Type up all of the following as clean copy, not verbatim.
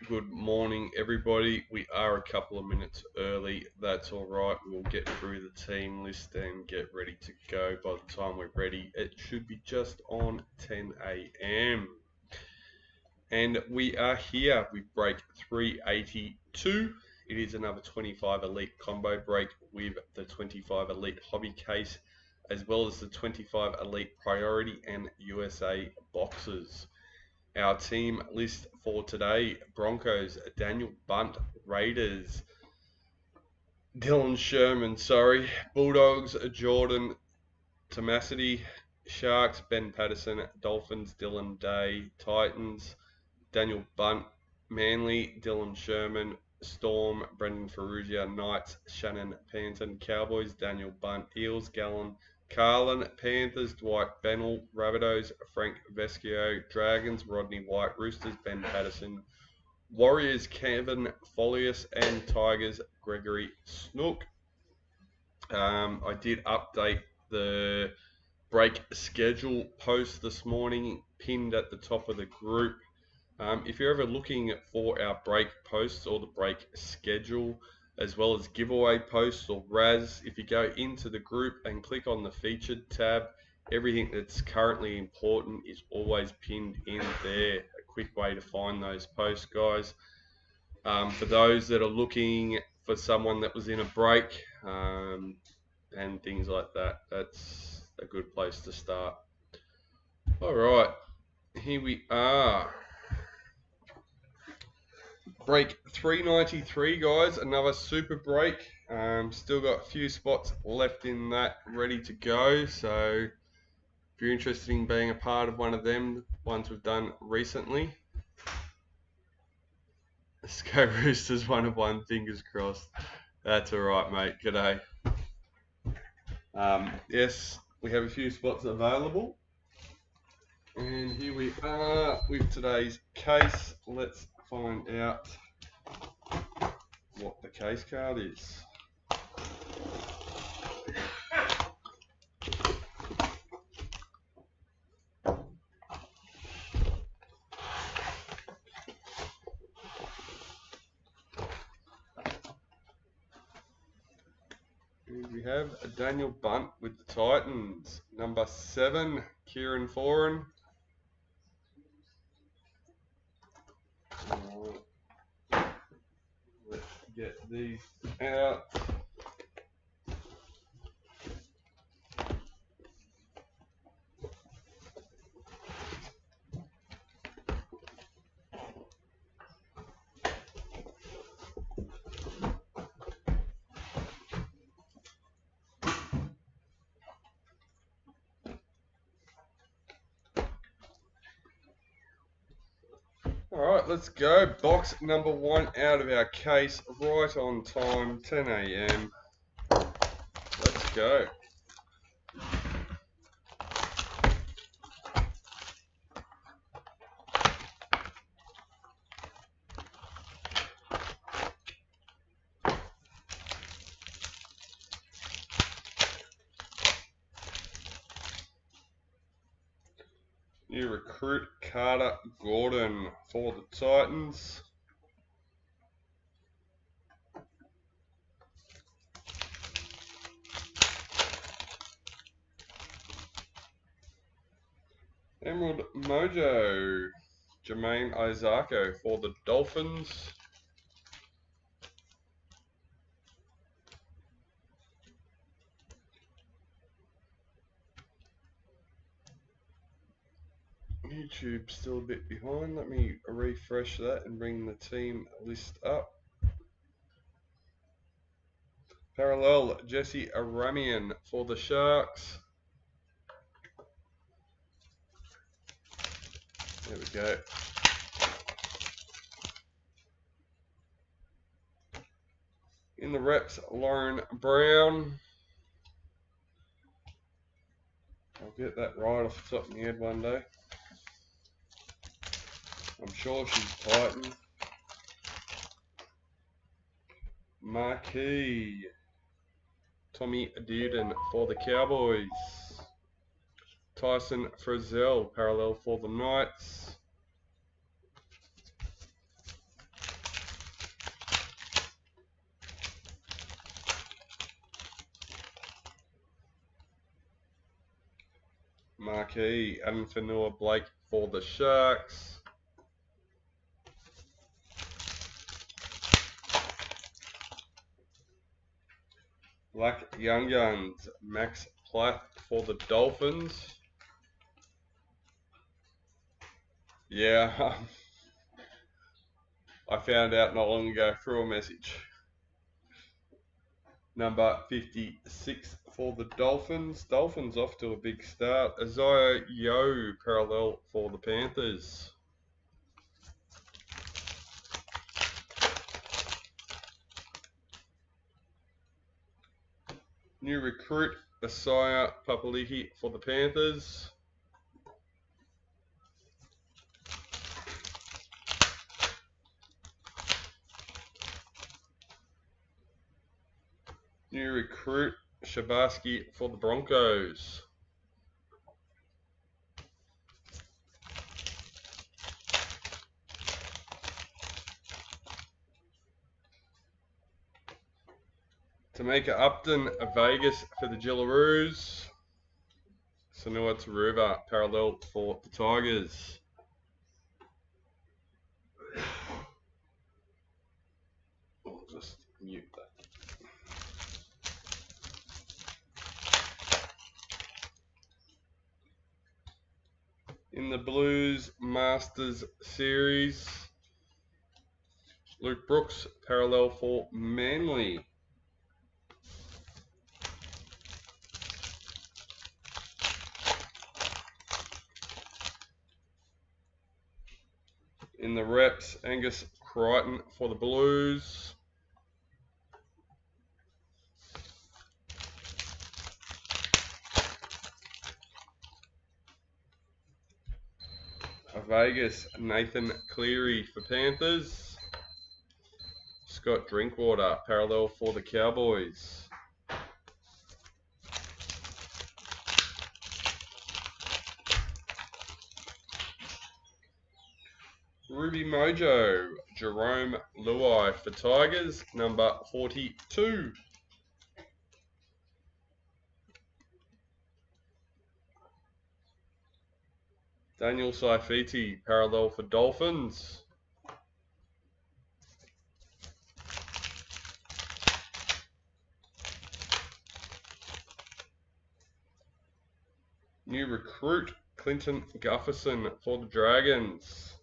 good morning, everybody. We are a couple of minutes early. That's all right. We'll get through the team list and get ready to go. By the time we're ready, it should be just on 10 a.m. And we are here with break 382. It is another 25 Elite combo break with the 25 Elite hobby case, as well as the 25 Elite Priority and USA boxes. Our team list for today: Broncos, Daniel Bunt, Raiders, Sherman, Bulldogs, Jordan, Tomassetti, Sharks, Ben Patterson, Dolphins, Dylan Day, Titans, Daniel Bunt, Manly, Dylan Sherman, Storm, Brendan Farrugia, Knights, Shannon, Panton, Cowboys, Daniel Bunt, Eels, Galen, Carlin, Panthers, Dwight, Bennell, Rabbitohs, Frank Vescio, Dragons, Rodney White, Roosters, Ben Patterson, Warriors, Kevin Folius, and Tigers, Gregory Snook. I did update the break schedule post this morning, pinned at the top of the group. If you're ever looking for our break posts or the break schedule, as well as giveaway posts or RAS, if you go into the group and click on the featured tab, everything that's currently important is always pinned in there. A quick way to find those posts, guys. For those that are looking for someone that was in a break and things like that, that's a good place to start. All right, here we are. Break 393, guys, another super break. Still got a few spots left in that ready to go, so if you're interested in being a part of one of them, ones we've done recently, let's go Roosters 1 of 1, fingers crossed. That's alright, mate. G'day. Yes, we have a few spots available, and here we are with today's case. Let's find out what the case card is. Here we have a Daniel Bunt with the Titans, number 7, Kieran Foran. Let's get these out. Alright, let's go. Box number 1 out of our case, right on time, 10 a.m. Let's go. New recruit Carter Gordon for the Titans. Emerald Mojo, Jermaine Isako for the Dolphins. YouTube still a bit behind. Let me refresh that and bring the team list up. Parallel, Jesse Aramian for the Sharks. There we go. In the reps, Lauren Brown. I'll get that right off the top of my head one day. I'm sure she's Titan. Micky. Tommy Dearden for the Cowboys. Tyson Frizzell, parallel for the Knights. Marquee, Adam Fanua Blake for the Sharks. Black Young Guns, Max Plath for the Dolphins. Yeah, I found out not long ago through a message. Number 56 for the Dolphins. Dolphins off to a big start. Isaiah Yeo parallel for the Panthers. New recruit, Isaiah Papali'i for the Panthers. New recruit, Shabbaz for the Broncos. Tamika Upton, Vegas for the Jillaroos. Sanua Taruva, parallel for the Tigers. I'll just mute that. In the Blues Masters Series, Luke Brooks, parallel for Manly. In the Reps, Angus Crichton for the Blues. Vegas, Nathan Cleary for Panthers. Scott Drinkwater, parallel for the Cowboys. Ruby Mojo, Jerome Luai for Tigers, number 42. Daniel Saifiti, parallel for Dolphins. New recruit, Clinton Gufferson for the Dragons.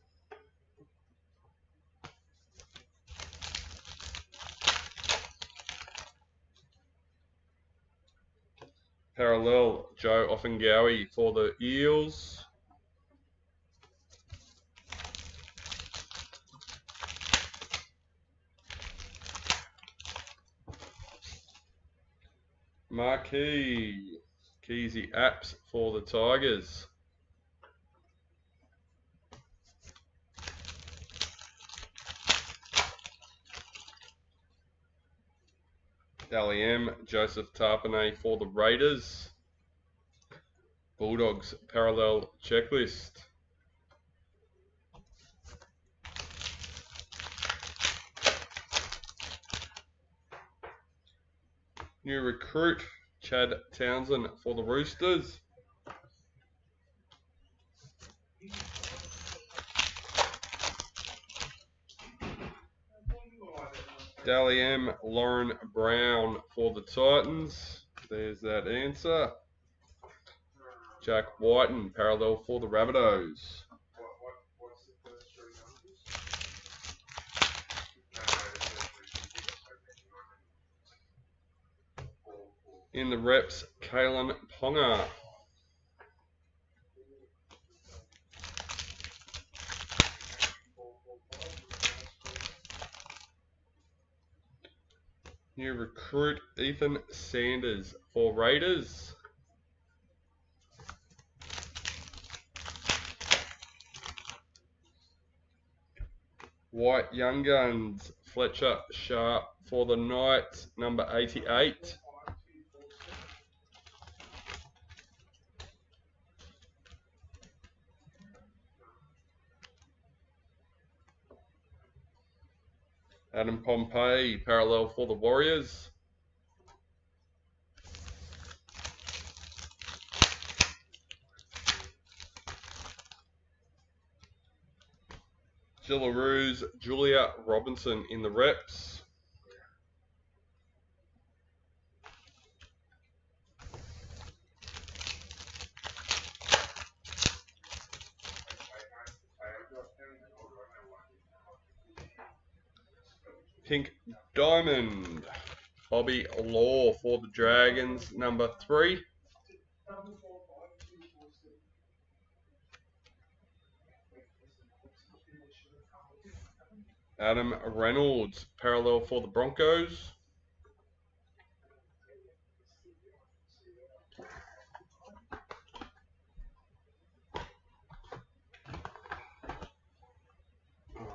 Parallel, Joe Offengawi for the Eels. Marquee, Keezy Apps for the Tigers. Dally M, Joseph Tarpanay for the Raiders. Bulldogs parallel checklist. New recruit, Chad Townsend for the Roosters. Dally M, Lauren Brown for the Titans. There's that answer. Jack Whiten, parallel for the Rabbitohs. In the Reps, Kalen Ponga. New recruit, Ethan Sanders for Raiders. White Young Guns, Fletcher Sharp for the Knights, number 88. Adam Pompey, parallel for the Warriors. Stillaroos, Julia Robinson in the reps. Pink Diamond, Bobby Law for the Dragons, number 3. Adam Reynolds, parallel for the Broncos.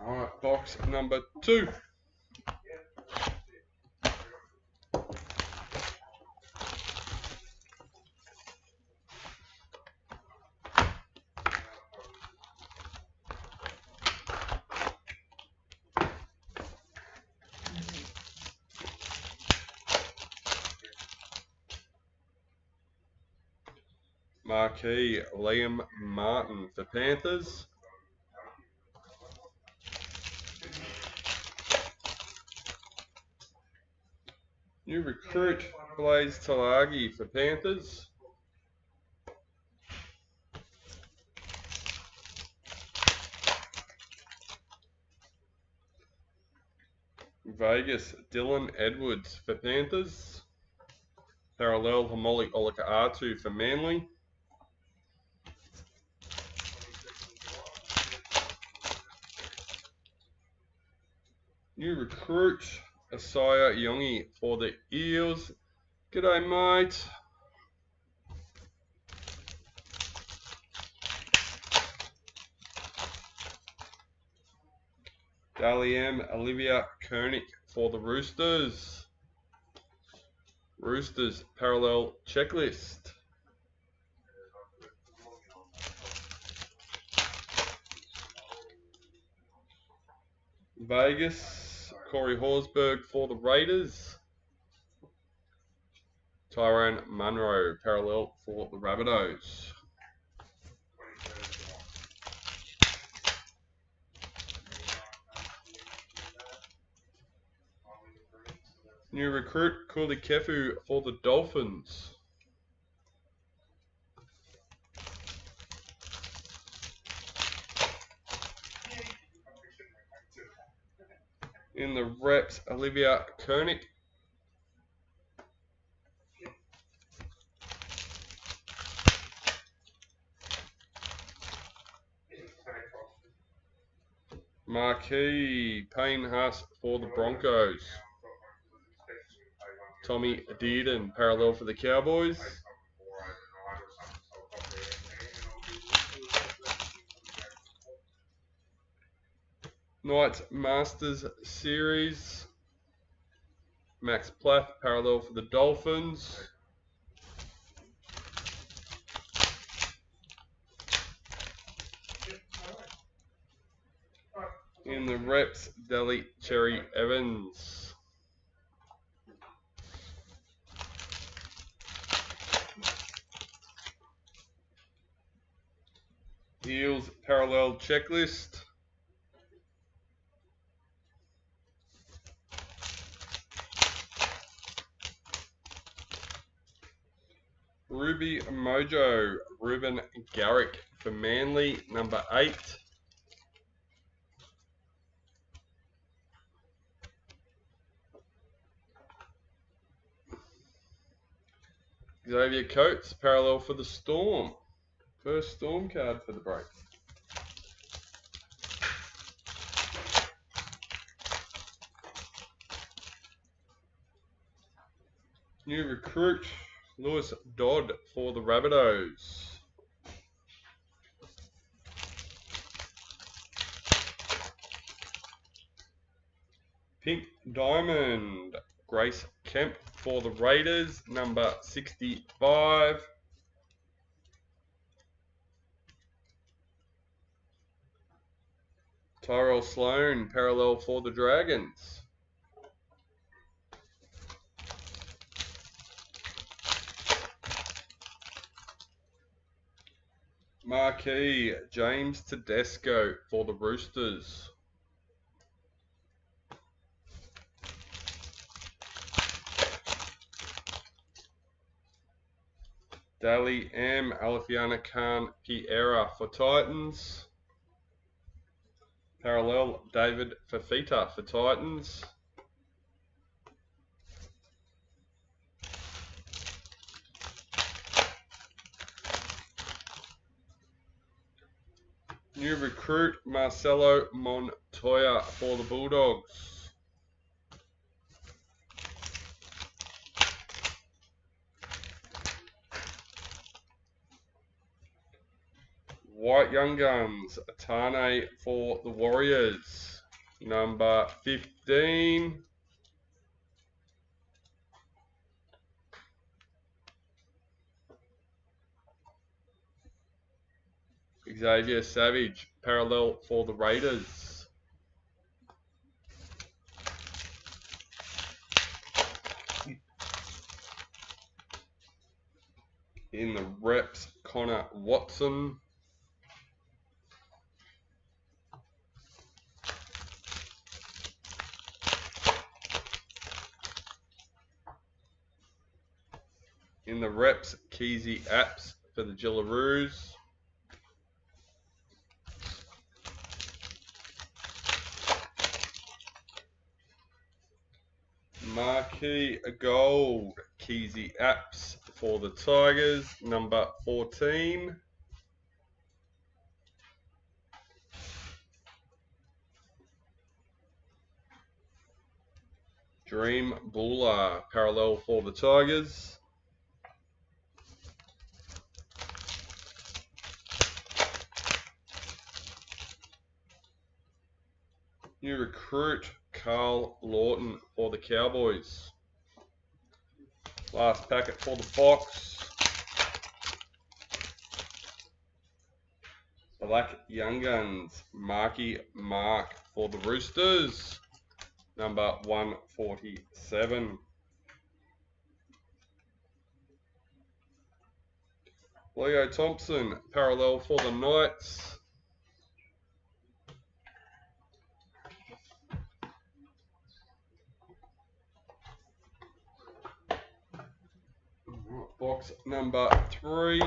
Alright, box number 2. Marquee, Liam Martin for Panthers. New recruit, Blaze Talagi for Panthers. Vegas, Dylan Edwards for Panthers. Parallel, Hamoli Olakaatu for Manly. New recruit, Asaya Yongi for the Eels. G'day, mate. Daliam Olivia Koenig for the Roosters. Roosters parallel checklist. Vegas, Corey Horsburgh for the Raiders. Tyrone Munro parallel for the Rabbitohs. New recruit, Kuli Kefu for the Dolphins. In the reps, Olivia Koenig. Marquee, Payne Huss for the Broncos. Tommy Dearden, parallel for the Cowboys. Knights Masters Series. Max Plath, parallel for the Dolphins. In the reps, Delhi Cherry Evans. Eels parallel checklist. Ruby Mojo, Ruben Garrick for Manly, number 8. Xavier Coates, parallel for the Storm. First Storm card for the break. New recruit, Lewis Dodd for the Rabbitohs. Pink Diamond, Grace Kemp for the Raiders, number 65. Tyrell Sloan, parallel for the Dragons. Marquee, James Tedesco for the Roosters. Daly M. Alifiana Khan Piera for Titans. Parallel David Fafita for Titans. New recruit Marcelo Montoya for the Bulldogs. White Young Guns Atane for the Warriors. Number 15. Xavier Savage, parallel for the Raiders. In the reps, Connor Watson. In the reps, Keezy Apps for the Gillaroos. Marquee Gold, Keezy Apps for the Tigers, number 14. Dream Buller, parallel for the Tigers. New recruit, Carl Lawton for the Cowboys. Last packet for the box. Black Young Guns, Marky Mark for the Roosters, number 147. Leo Thompson, parallel for the Knights. Box number 3.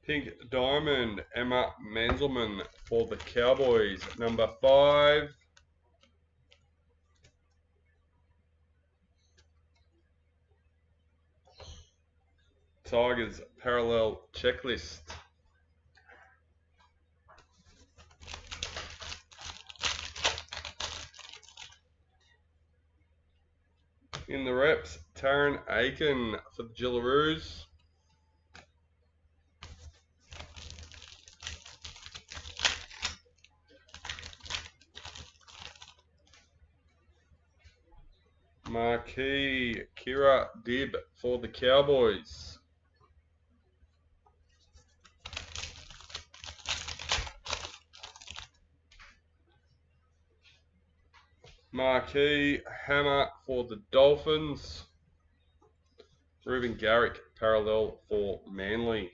Pink Diamond, Emma Manzelman for the Cowboys, number 5. Tigers parallel checklist. In the reps, Taryn Aiken for the Gillaroos. Marquee Kira Dib for the Cowboys. Marquee Hammer for the Dolphins. Ruben Garrick parallel for Manly.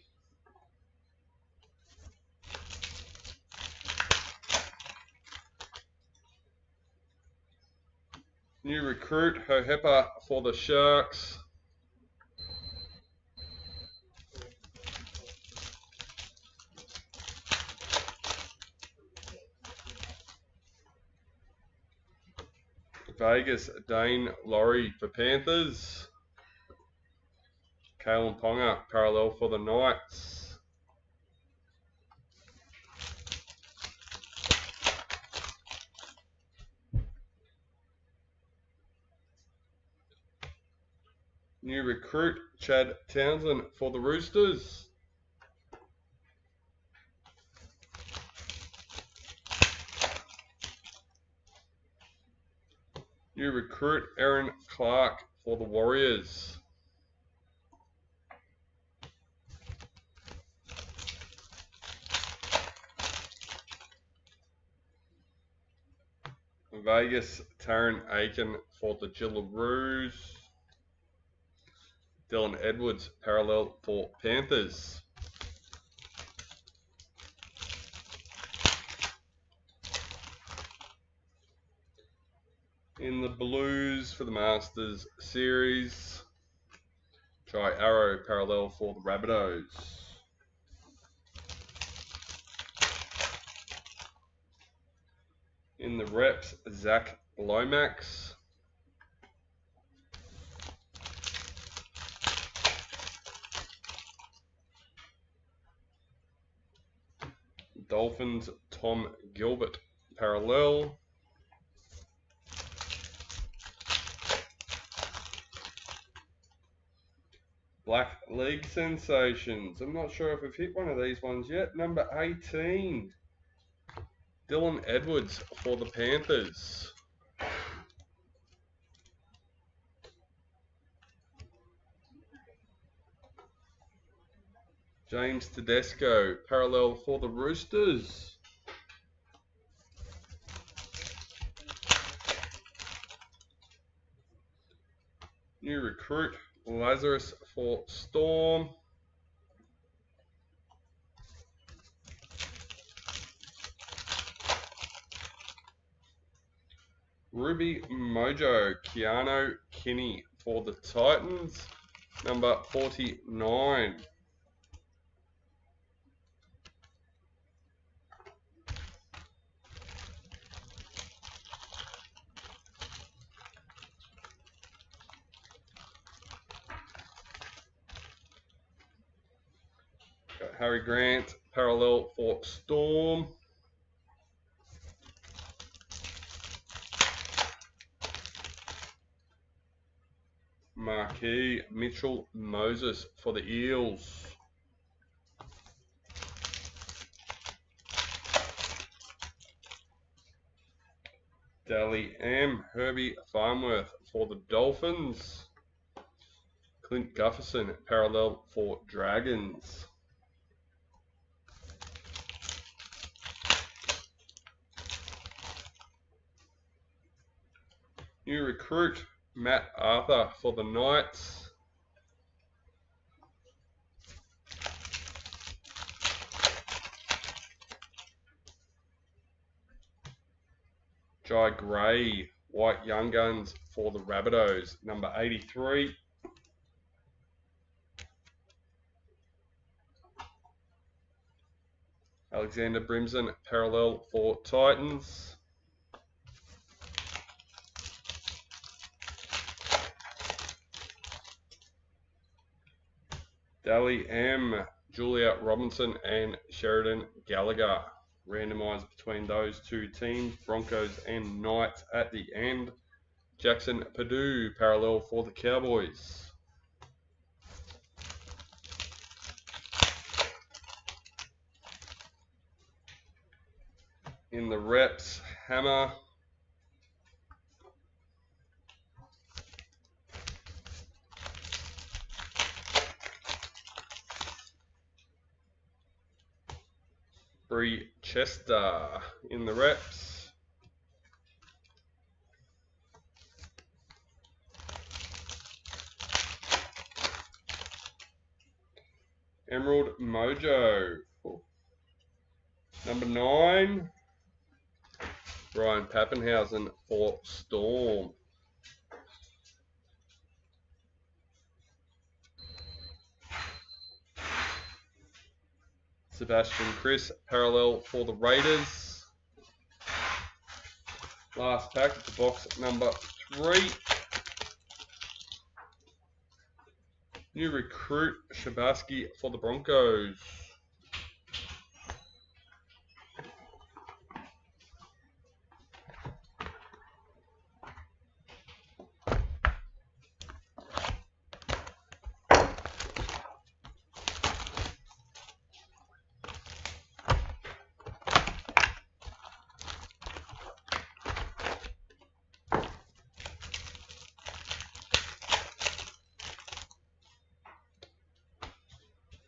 New recruit Hohepa for the Sharks. Vegas Dane Laurie for Panthers. Kalen Ponga parallel for the Knights. New recruit Chad Townsend for the Roosters. New recruit Aaron Clark for the Warriors. Vegas, Taryn Aiken for the Gillaroos. Dylan Edwards, parallel for Panthers. In the Blues for the Masters Series, Try Arrow, parallel for the Rabbitohs. In the Reps, Zach Lomax. Dolphins, Tom Gilbert, parallel. Black League Sensations. I'm not sure if we've hit one of these ones yet. Number 18. Dylan Edwards for the Panthers. James Tedesco, parallel for the Roosters. New recruit, Lazarus for Storm. Ruby Mojo, Keanu Kinney for the Titans. Number 49. Got Harry Grant, parallel for Storm. Marquee Mitchell Moses for the Eels. Dally M. Herbie Farmworth for the Dolphins. Clint Gufferson, parallel for Dragons. New recruit, Matt Arthur for the Knights. Jai Gray, White Young Guns for the Rabbitohs, number 83. Alexander Brimson, parallel for Titans. Dally M, Julia Robinson and Sheridan Gallagher. Randomised between those two teams, Broncos and Knights at the end. Jackson Purdue, parallel for the Cowboys. In the Reps, Hammer. Bree Chester in the Reps. Emerald Mojo. Number 9. Brian Pappenhausen for Storm. Sebastian Chris, parallel for the Raiders. Last pack, the box number 3. New recruit, Shabbaz for the Broncos.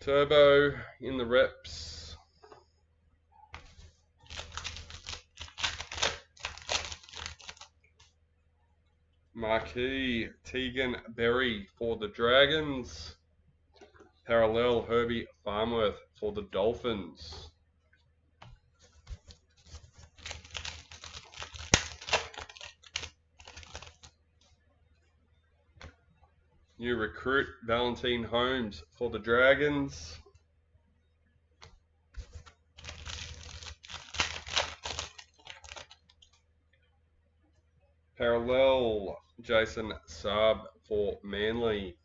Turbo in the Reps. Marquee, Tegan Berry for the Dragons. Parallel, Herbie Farmworth for the Dolphins. New recruit, Valentine Holmes for the Dragons. Parallel, Jason Saab for Manly.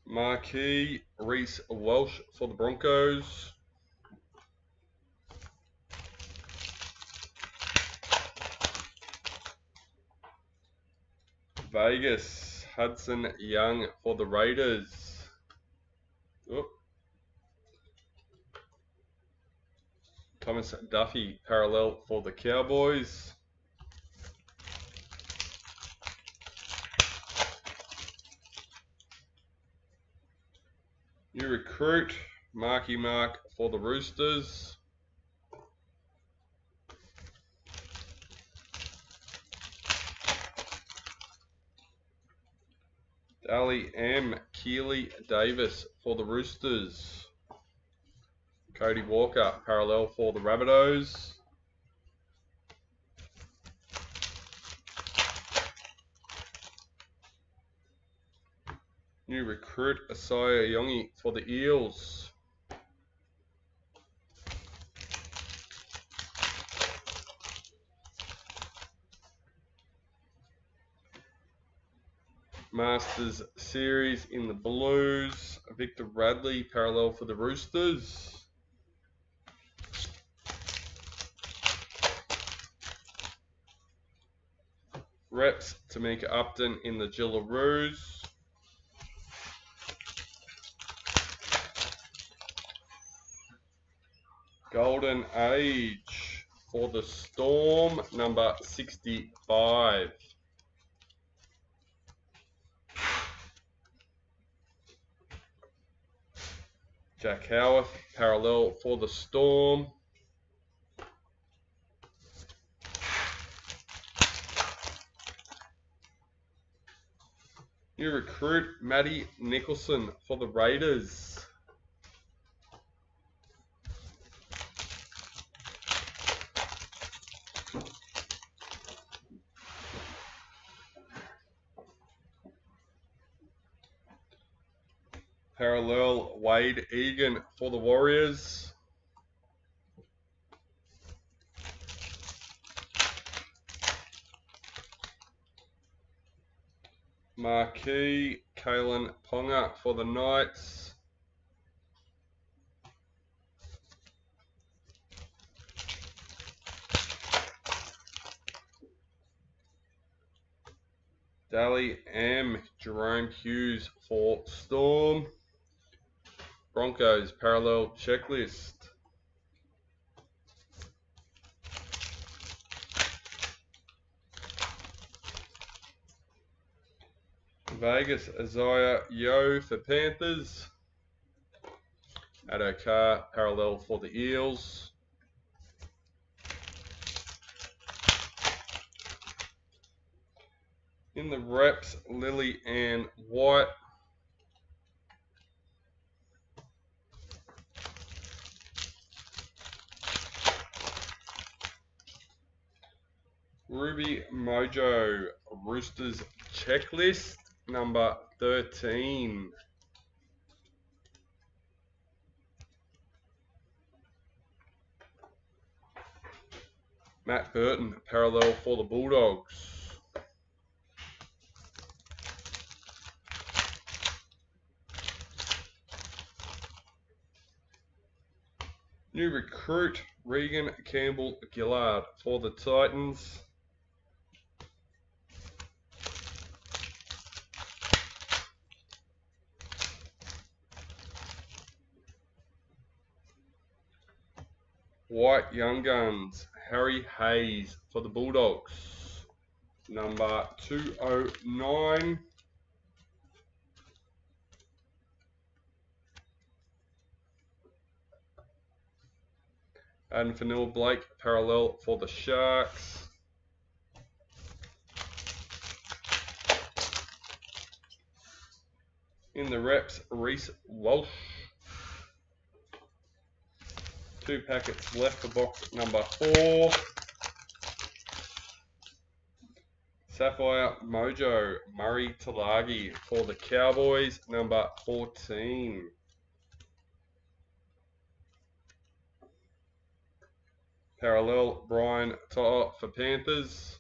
Marquee, Reece Welsh for the Broncos. Vegas, Hudson Young for the Raiders. Oop. Thomas Duffy, parallel for the Cowboys. New recruit, Marky Mark for the Roosters. Dally M. Keely Davis for the Roosters. Cody Walker, parallel for the Rabbitohs. New recruit, Asaya Yongi for the Eels. Masters Series in the Blues, Victor Radley, parallel for the Roosters. Reps, Tamika Upton in the Jillaroos. Golden Age for the Storm, number 65. Jack Howarth, parallel for the Storm. New recruit, Matty Nicholson for the Raiders. Parallel, Wade Egan for the Warriors. Marquee, Kalen Ponga for the Knights. Dally M. Jerome Hughes for Storm. Broncos, parallel checklist. Vegas, Isaiah Yo for Panthers. Adokar, parallel for the Eels. In the reps, Lily Ann White. Ruby Mojo, Roosters checklist, number 13. Matt Burton, parallel for the Bulldogs. New recruit, Regan Campbell Gillard for the Titans. White Young Guns, Harry Hayes for the Bulldogs. Number 209. And Vanilla Blake, parallel for the Sharks. In the reps, Reece Walsh. 2 packets left for box number 4. Sapphire Mojo, Murray Talagi for the Cowboys, number 14. Parallel, Brian To'a for Panthers.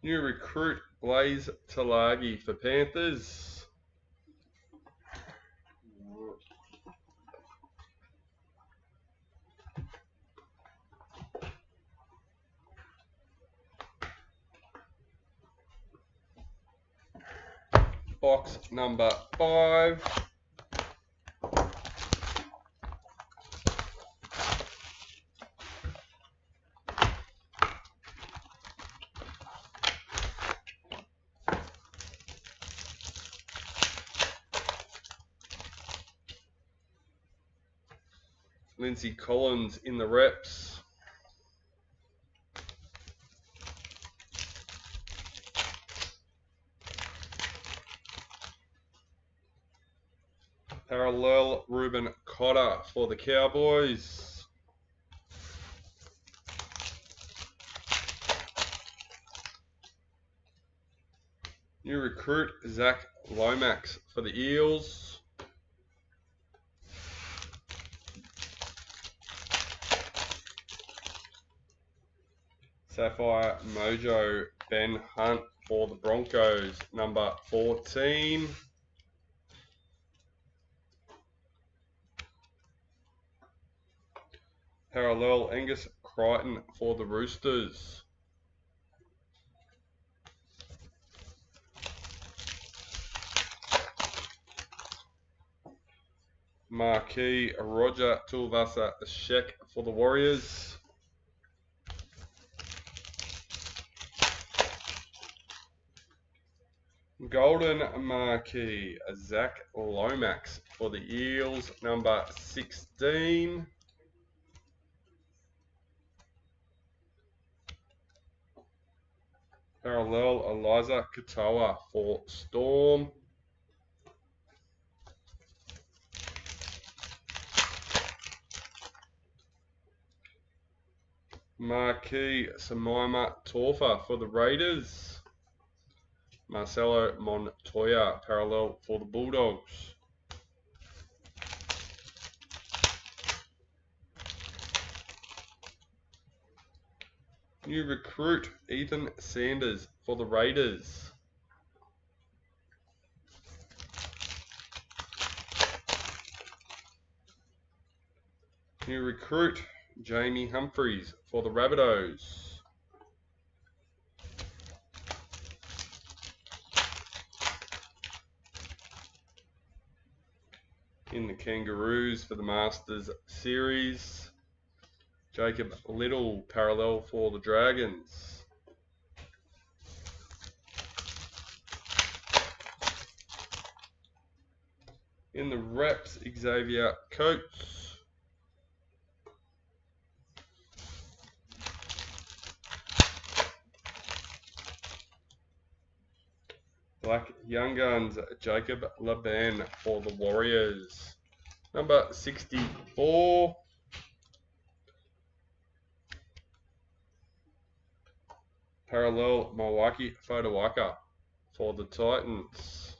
New recruit, Blaze Talagi for Panthers. Box number 5. Lindsay Collins in the reps. Parallel, Ruben Cotter for the Cowboys. New recruit, Zach Lomax for the Eels. Sapphire Mojo, Ben Hunt for the Broncos, number 14. Parallel, Angus Crichton for the Roosters. Marquee, Roger Tuivasa-Sheck for the Warriors. Golden Marquee, Zach Lomax for the Eels, number 16. Parallel, Eliza Katoa for Storm. Marquee, Samaima Torfa for the Raiders. Marcelo Montoya, parallel for the Bulldogs. New recruit, Ethan Sanders for the Raiders. New recruit, Jamie Humphries for the Rabbitohs. In the Kangaroos for the Masters Series, Jacob Little, parallel for the Dragons. In the reps, Xavier Coates. Black Young Guns, Jacob Laban for the Warriors. Number 64. Parallel, Mawaki Fodawaka for the Titans.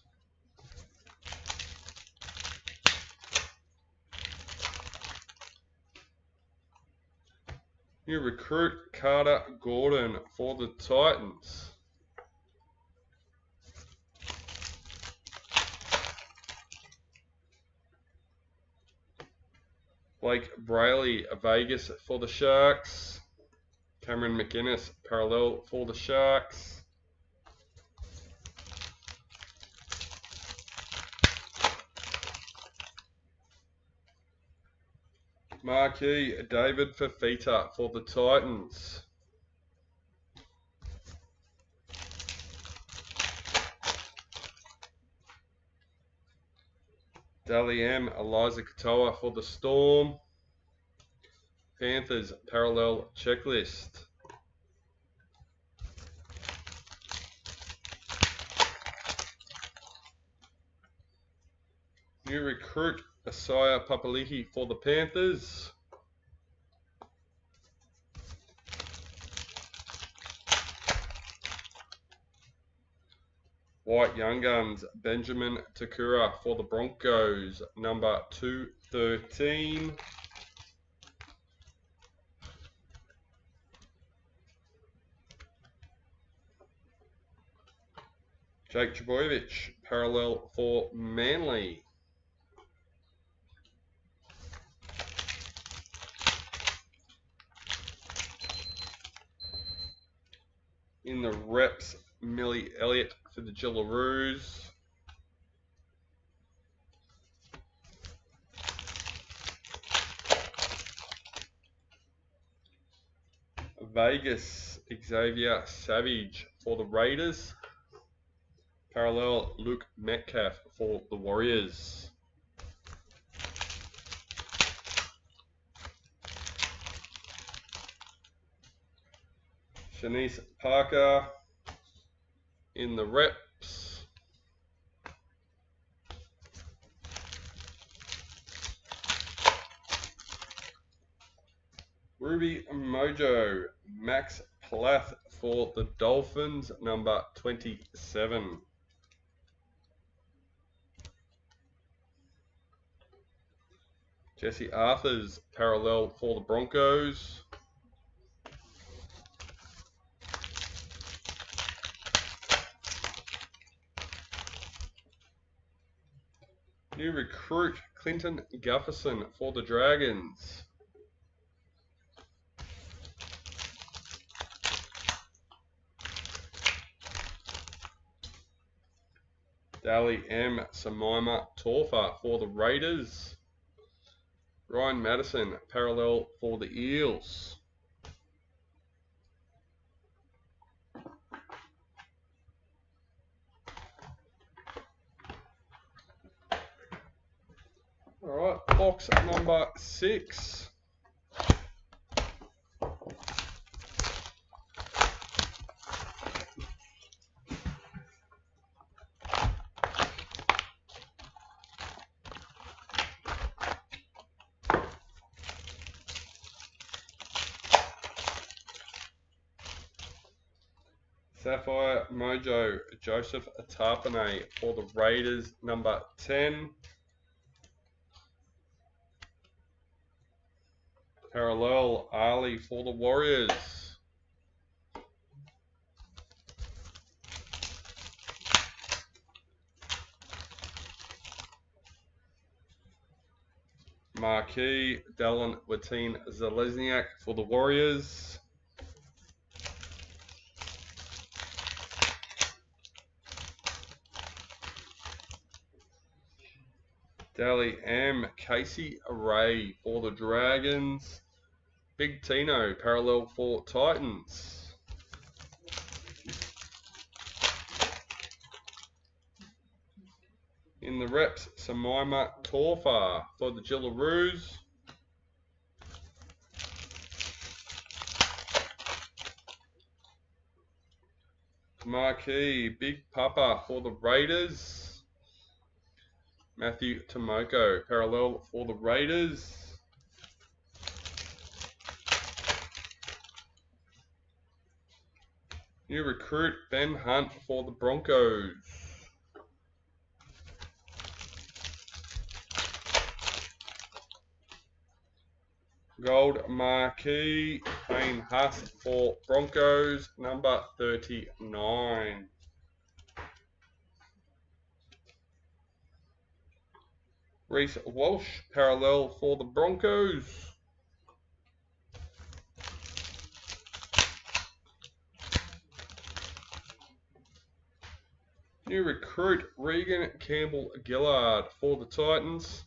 New recruit, Carter Gordon for the Titans. Blake Brayley, Vegas for the Sharks. Cameron McInnes, parallel for the Sharks. Marquee, David Fafita for the Titans. Dally M, Eliza Katoa for the Storm. Panthers parallel checklist. New recruit Asaya Papali'i for the Panthers. White Young Guns, Benjamin Takura for the Broncos, number 213. Jake Trbojevic, parallel for Manly. In the reps, Millie Elliott for the Jillaroos. Vegas, Xavier Savage for the Raiders. Parallel, Luke Metcalf for the Warriors. Shanice Parker in the reps. Ruby Mojo, Max Plath for the Dolphins, number 27. Jesse Arthurs, parallel for the Broncos. New recruit, Clinton Gufferson for the Dragons. Dally M. Samaima Torfa for the Raiders. Ryan Madison, parallel for the Eels. Alright, box number 6. Sapphire Mojo, Joseph Atapane for the Raiders, number 10. Parallel, Ali for the Warriors. Marquee, Dallin Watine Zalesniak for the Warriors. Dally M, Casey Array for the Dragons. Big Tino, parallel for Titans. In the reps, Samaima Torfa for the Jillaroos. Marquee, Big Papa for the Raiders. Matthew Tomoko, parallel for the Raiders. New recruit, Ben Hunt for the Broncos. Gold Marquee, Payne Huss for Broncos, number 39. Reece Walsh, parallel for the Broncos. New recruit, Regan Campbell-Gillard for the Titans.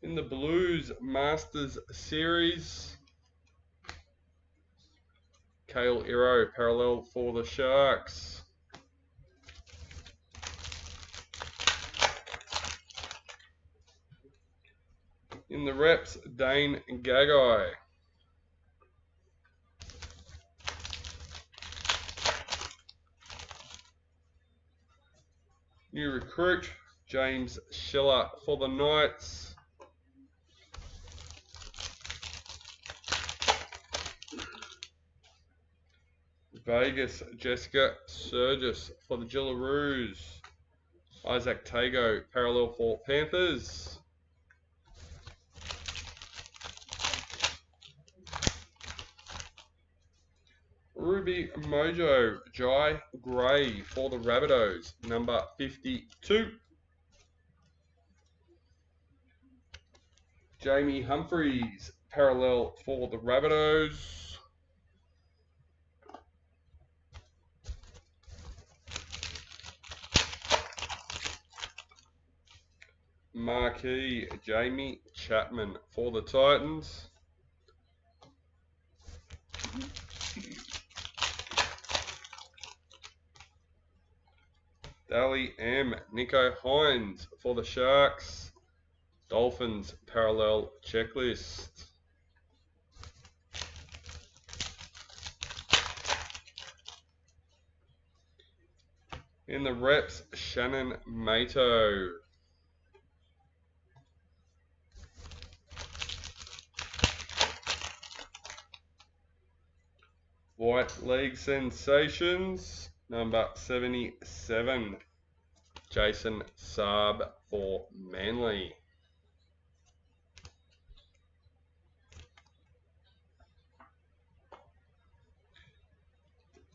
In the Blues Masters Series, Kale Iro, parallel for the Sharks. In the reps, Dane Gagai. New recruit, James Schiller for the Knights. Vegas, Jessica Surgis for the Gillaroos. Isaac Tago, parallel for Panthers. Ruby Mojo, Jai Gray for the Rabbitohs, number 52. Jamie Humphreys, parallel for the Rabbitohs. Marquee, Jamie Chapman for the Titans. Dally M, Nico Hines for the Sharks. Dolphins parallel checklist. In the reps, Shannon Mato. White League Sensations, number 77. Jason Saab for Manly.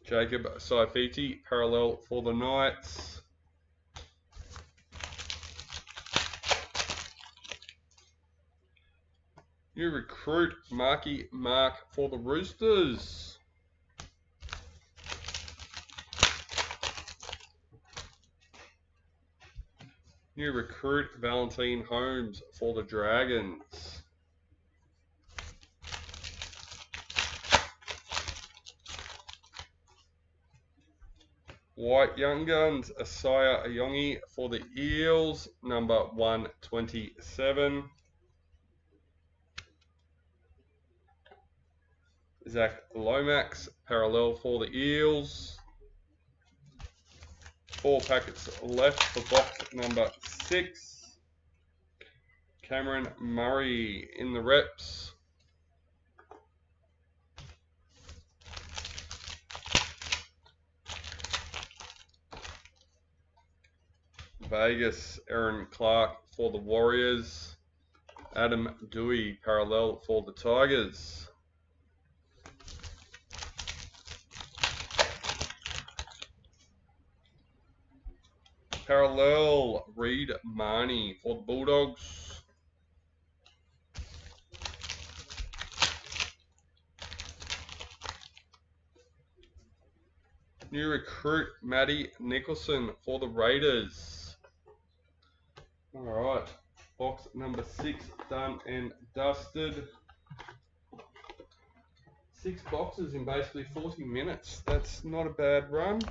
Jacob Saifiti, parallel for the Knights. New recruit, Marky Mark for the Roosters. New recruit, Valentine Holmes for the Dragons. White Young Guns, Asaya Ayongi for the Eels, number 127. Zach Lomax, parallel for the Eels. 4 packets left for box number 6. Cameron Murray in the reps. Vegas, Aaron Clark for the Warriors. Adam Dewey, parallel for the Tigers. Parallel, Reed Marnie for the Bulldogs. New recruit, Matty Nicholson for the Raiders. Alright, box number 6 done and dusted. 6 boxes in basically 40 minutes. That's not a bad run.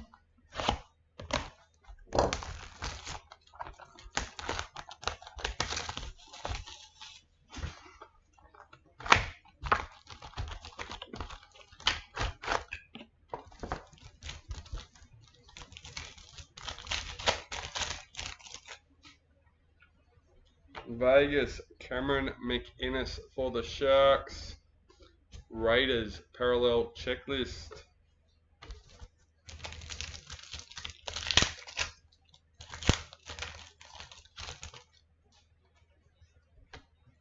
Vegas, Cameron McInnes for the Sharks. Raiders, parallel checklist.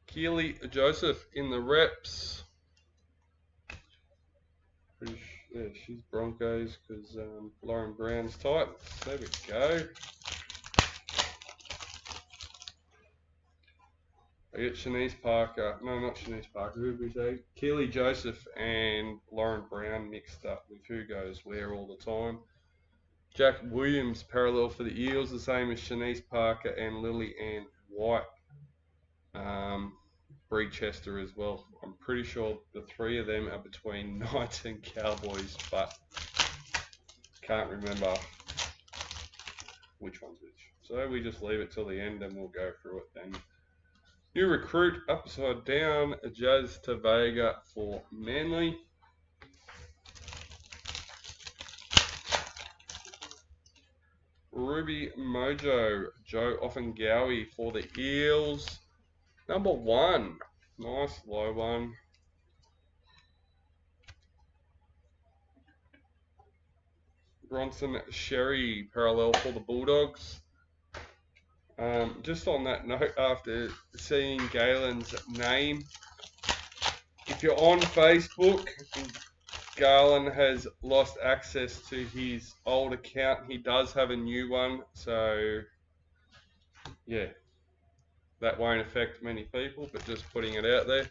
Keely Joseph in the reps. Yeah, she's Broncos because Lauren Brown's Titans. There we go. I get Shanice Parker. No, not Shanice Parker. Who did we say? Keely Joseph and Lauren Brown mixed up with who goes where all the time. Jack Williams, parallel for the Eels, the same as Shanice Parker and Lily Ann White. Breachester as well. I'm pretty sure the three of them are between Knights and Cowboys, but can't remember which one's which. So we just leave it till the end and we'll go through it then. New recruit upside down, Jazz to Vega for Manly. Ruby Mojo, Joe Offengowie for the Eels. Number 1, nice low one. Bronson Sherry, parallel for the Bulldogs. Just on that note, after seeing Galen's name, if you're on Facebook, Galen has lost access to his old account. He does have a new one, so yeah, that won't affect many people, but just putting it out there.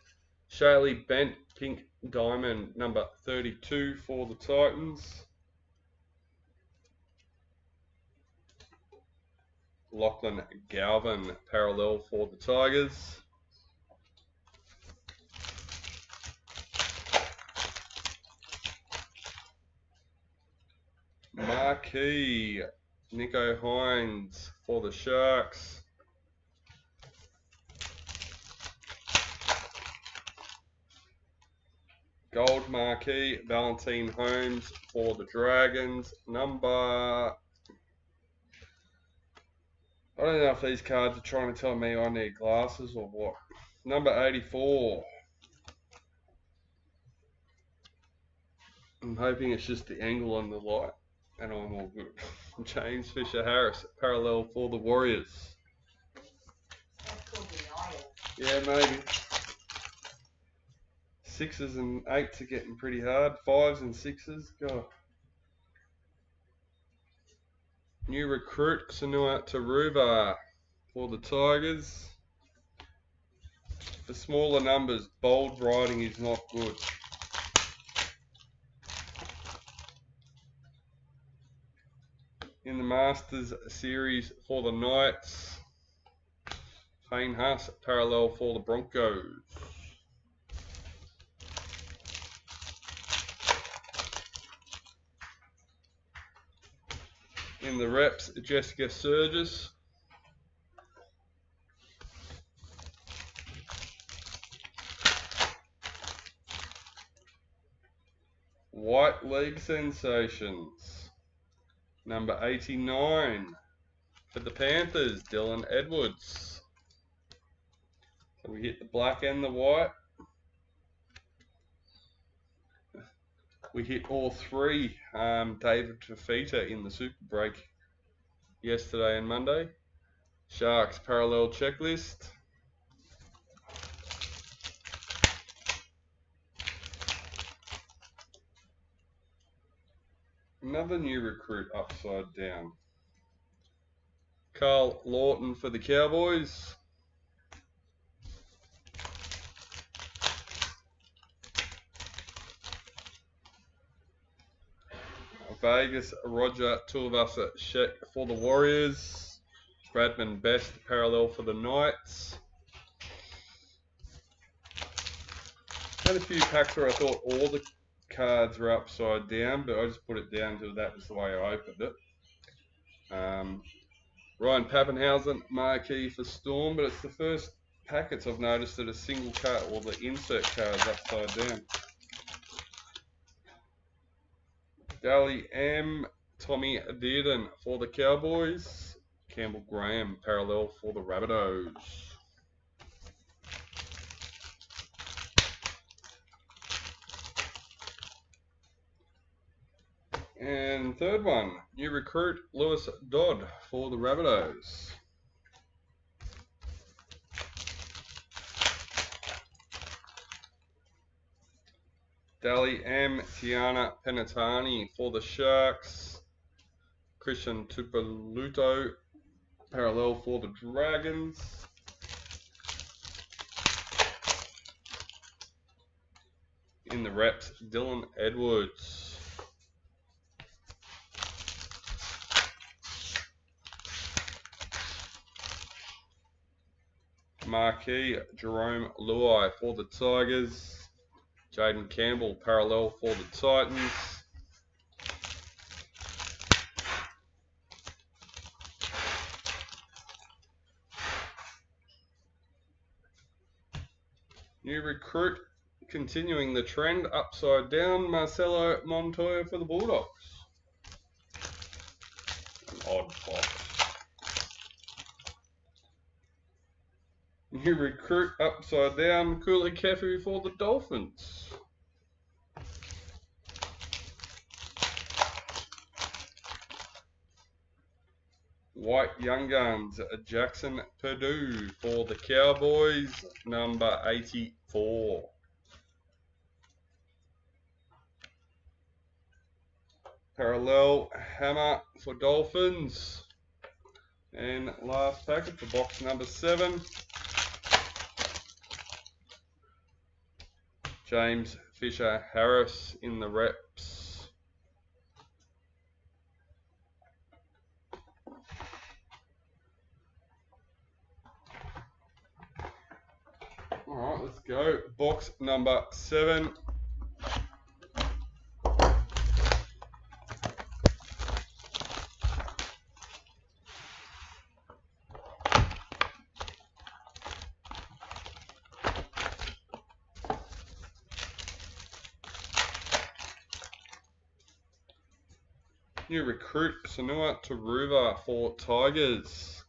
Shaylee Bent, Pink Diamond, number 32 for the Titans. Lachlan Galvin, parallel for the Tigers. Marquee, Nico Hines for the Sharks. Gold Marquee, Valentine Holmes for the Dragons. Number... I don't know if these cards are trying to tell me I need glasses or what. Number 84. I'm hoping it's just the angle on the light and I'm all good. James Fisher-Harris, parallel for the Warriors. Yeah, maybe. 6s and 8s are getting pretty hard. 5s and 6s, God. New recruit, Sanua Taruva for the Tigers. For smaller numbers, bold writing is not good. In the Masters series for the Knights, Payne Haas, parallel for the Broncos. In the reps, Jessica Surgis. White League Sensations. Number 89 for the Panthers, Dylan Edwards. So we hit the black and the white. We hit all three. David Fafita in the Super Break yesterday and Monday. Sharks parallel checklist. Another new recruit upside down. Carl Lawton for the Cowboys. Vegas Roger Tuivasa Sheck for the Warriors. Bradman Best parallel for the Knights. Had a few packs where I thought all the cards were upside down, but I just put it down to that was the way I opened it. Ryan Pappenhausen marquee for Storm, but it's the first packets I've noticed that a single card or the insert card is upside down. Dally M, Tommy Dearden for the Cowboys. Campbell Graham, parallel for the Rabbitohs. And third one, new recruit Lewis Dodd for the Rabbitohs. Dally M, Tiana Penatani for the Sharks. Christian Tupaluto, parallel for the Dragons. In the reps, Dylan Edwards. Marquee, Jerome Luai for the Tigers. Jaden Campbell, parallel for the Titans. New recruit, continuing the trend, upside down, Marcelo Montoya for the Bulldogs. An odd box. New recruit, upside down, Kuli Kefu for the Dolphins. White Young Guns, Jackson Purdue for the Cowboys, number 84. Parallel Hammer for Dolphins. And last packet for box number 7. James Fisher Harris in the reps. Alright, let's go. Box number 7. New recruit, Sanua Taruva for Tigers.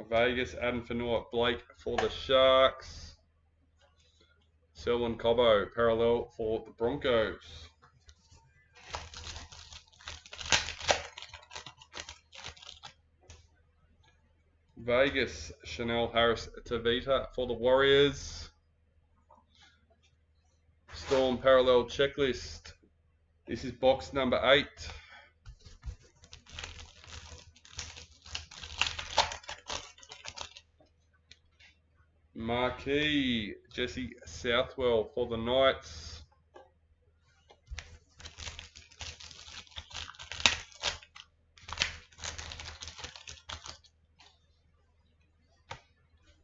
Vegas, Adam Fanua Blake for the Sharks. Selwyn Cobbo, parallel for the Broncos. Vegas, Chanel Harris Tavita for the Warriors. Storm parallel checklist. This is box number 8. Marquee, Jesse Southwell for the Knights.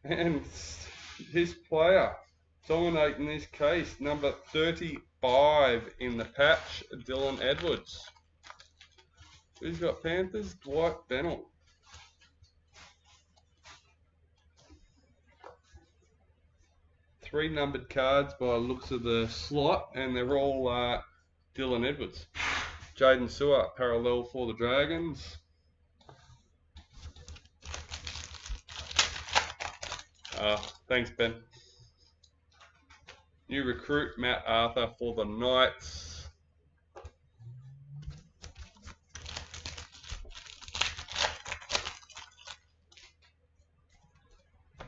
And this player dominating this case, number 35 in the patch, Dylan Edwards. Who's got Panthers? Dwight Bennell. Three numbered cards by looks of the slot, and they're all Dylan Edwards. Jaden Sewer, parallel for the Dragons. Thanks, Ben. New recruit, Matt Arthur for the Knights.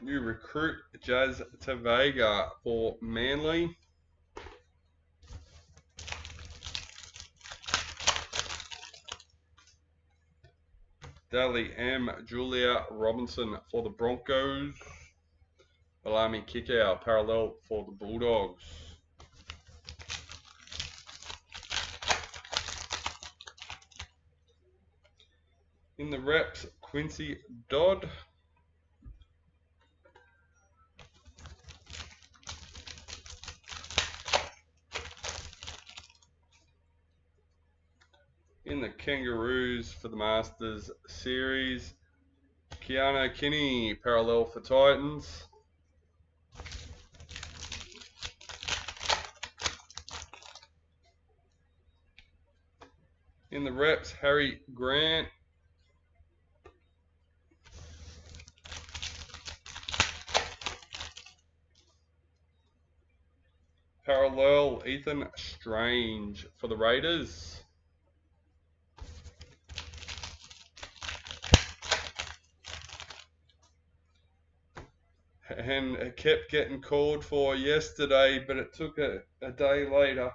New recruit, Jazz Tavega for Manly. Dally M. Julia Robinson for the Broncos. Balami Kickout, parallel for the Bulldogs. In the reps, Quincy Dodd. In the Kangaroos for the Masters Series, Keanu Kinney, parallel for Titans. In the reps, Harry Grant. Parallel, Ethan Strange for the Raiders. And it kept getting called for yesterday, but it took a day later.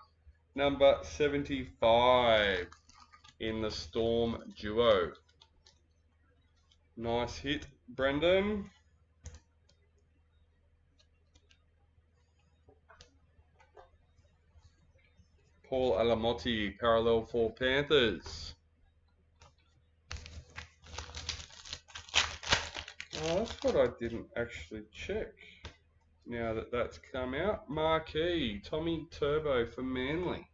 Number 75 in the Storm duo. Nice hit, Brendan. Paul Alamotti, parallel for Panthers. Oh, that's what I didn't actually check. Now that that's come out. Marquee, Tommy Turbo for Manly.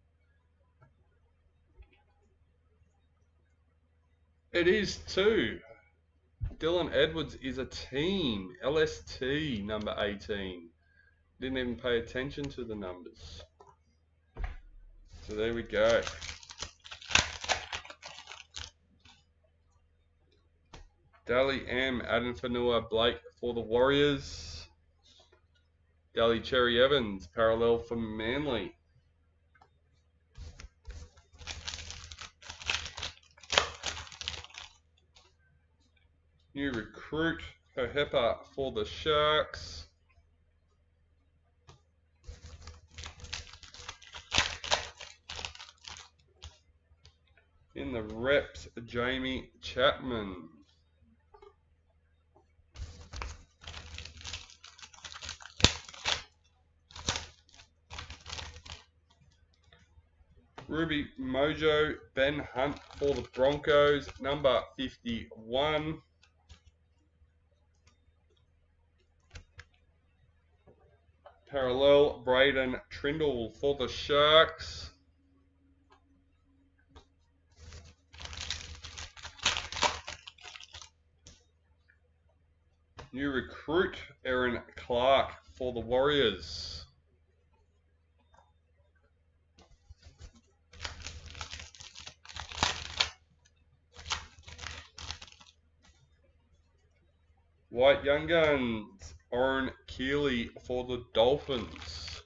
It is too. Dylan Edwards is a team. LST number 18. Didn't even pay attention to the numbers. So there we go. Dally M, Adam Fanua, Blake for the Warriors. Dally Cherry Evans, parallel for Manly. New recruit, Hohepa for the Sharks. In the reps, Jamie Chapman. Ruby Mojo, Ben Hunt for the Broncos, number 51. Parallel, Braden Trindle for the Sharks. New recruit, Aaron Clark for the Warriors. White Young Guns, Oren Keeley for the Dolphins,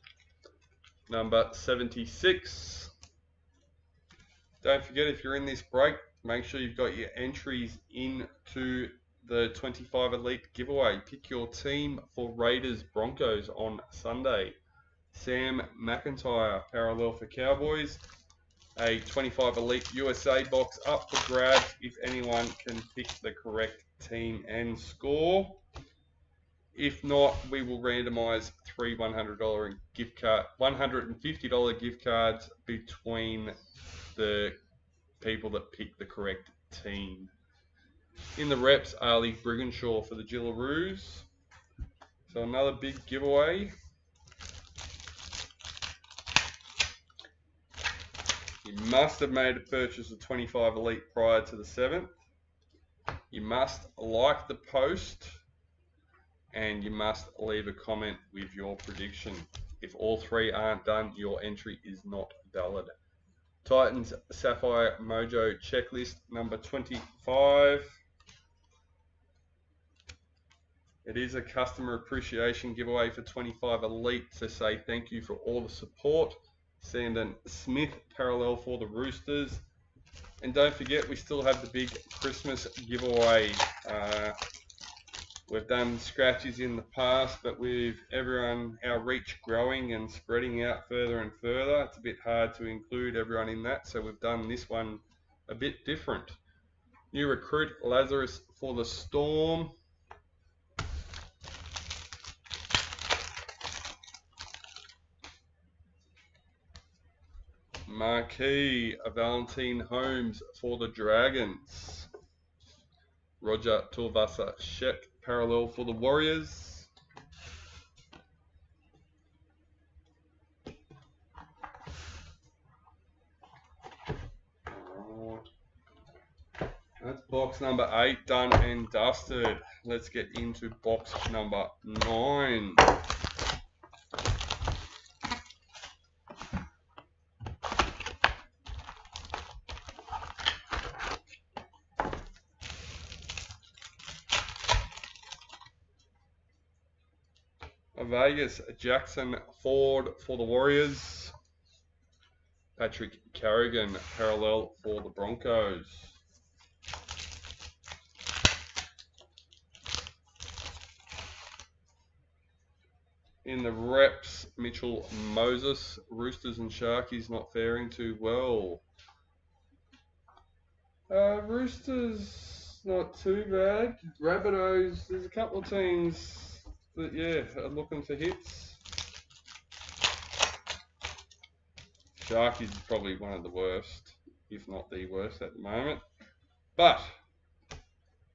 number 76. Don't forget, if you're in this break, make sure you've got your entries into the 25 Elite giveaway. Pick your team for Raiders Broncos on Sunday. Sam McIntyre, parallel for Cowboys. A 25 Elite USA box up for grabs if anyone can pick the correct team and score. If not, we will randomize three $150 gift cards between the people that pick the correct team. In the reps, Ali Brigginshaw for the Gillaroos. So another big giveaway. You must have made a purchase of 25 Elite prior to the 7th. You must like the post. And you must leave a comment with your prediction. If all three aren't done, your entry is not valid. Titans Sapphire Mojo checklist number 25. It is a customer appreciation giveaway for 25 Elite to say thank you for all the support. Sandon Smith, parallel for the Roosters. And don't forget, we still have the big Christmas giveaway. We've done scratches in the past, but with our reach growing and spreading out further and further, it's a bit hard to include everyone in that. So we've done this one a bit different. New recruit, Lazarus for the Storm. Marquee, Valentine Holmes for the Dragons. Roger Tulvasa Shek, parallel for the Warriors. That's box number 8 done and dusted. Let's get into box number 9. Vegas, Jackson Ford for the Warriors. Patrick Carrigan, parallel for the Broncos. In the reps, Mitchell Moses. Roosters and Sharkies not faring too well. Roosters not too bad. Rabbitohs, there's a couple of teams that, are looking for hits. Sharkies is probably one of the worst, if not the worst at the moment. But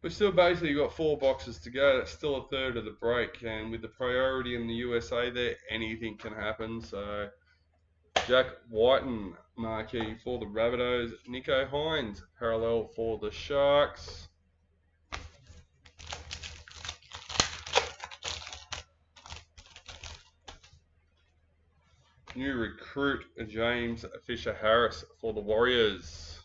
we've still basically got 4 boxes to go. That's still a third of the break. And with the priority in the USA there, anything can happen. So Jack Whiten marquee for the Rabbitohs. Nicho Hynes parallel for the Sharks. New recruit James Fisher-Harris for the Warriors.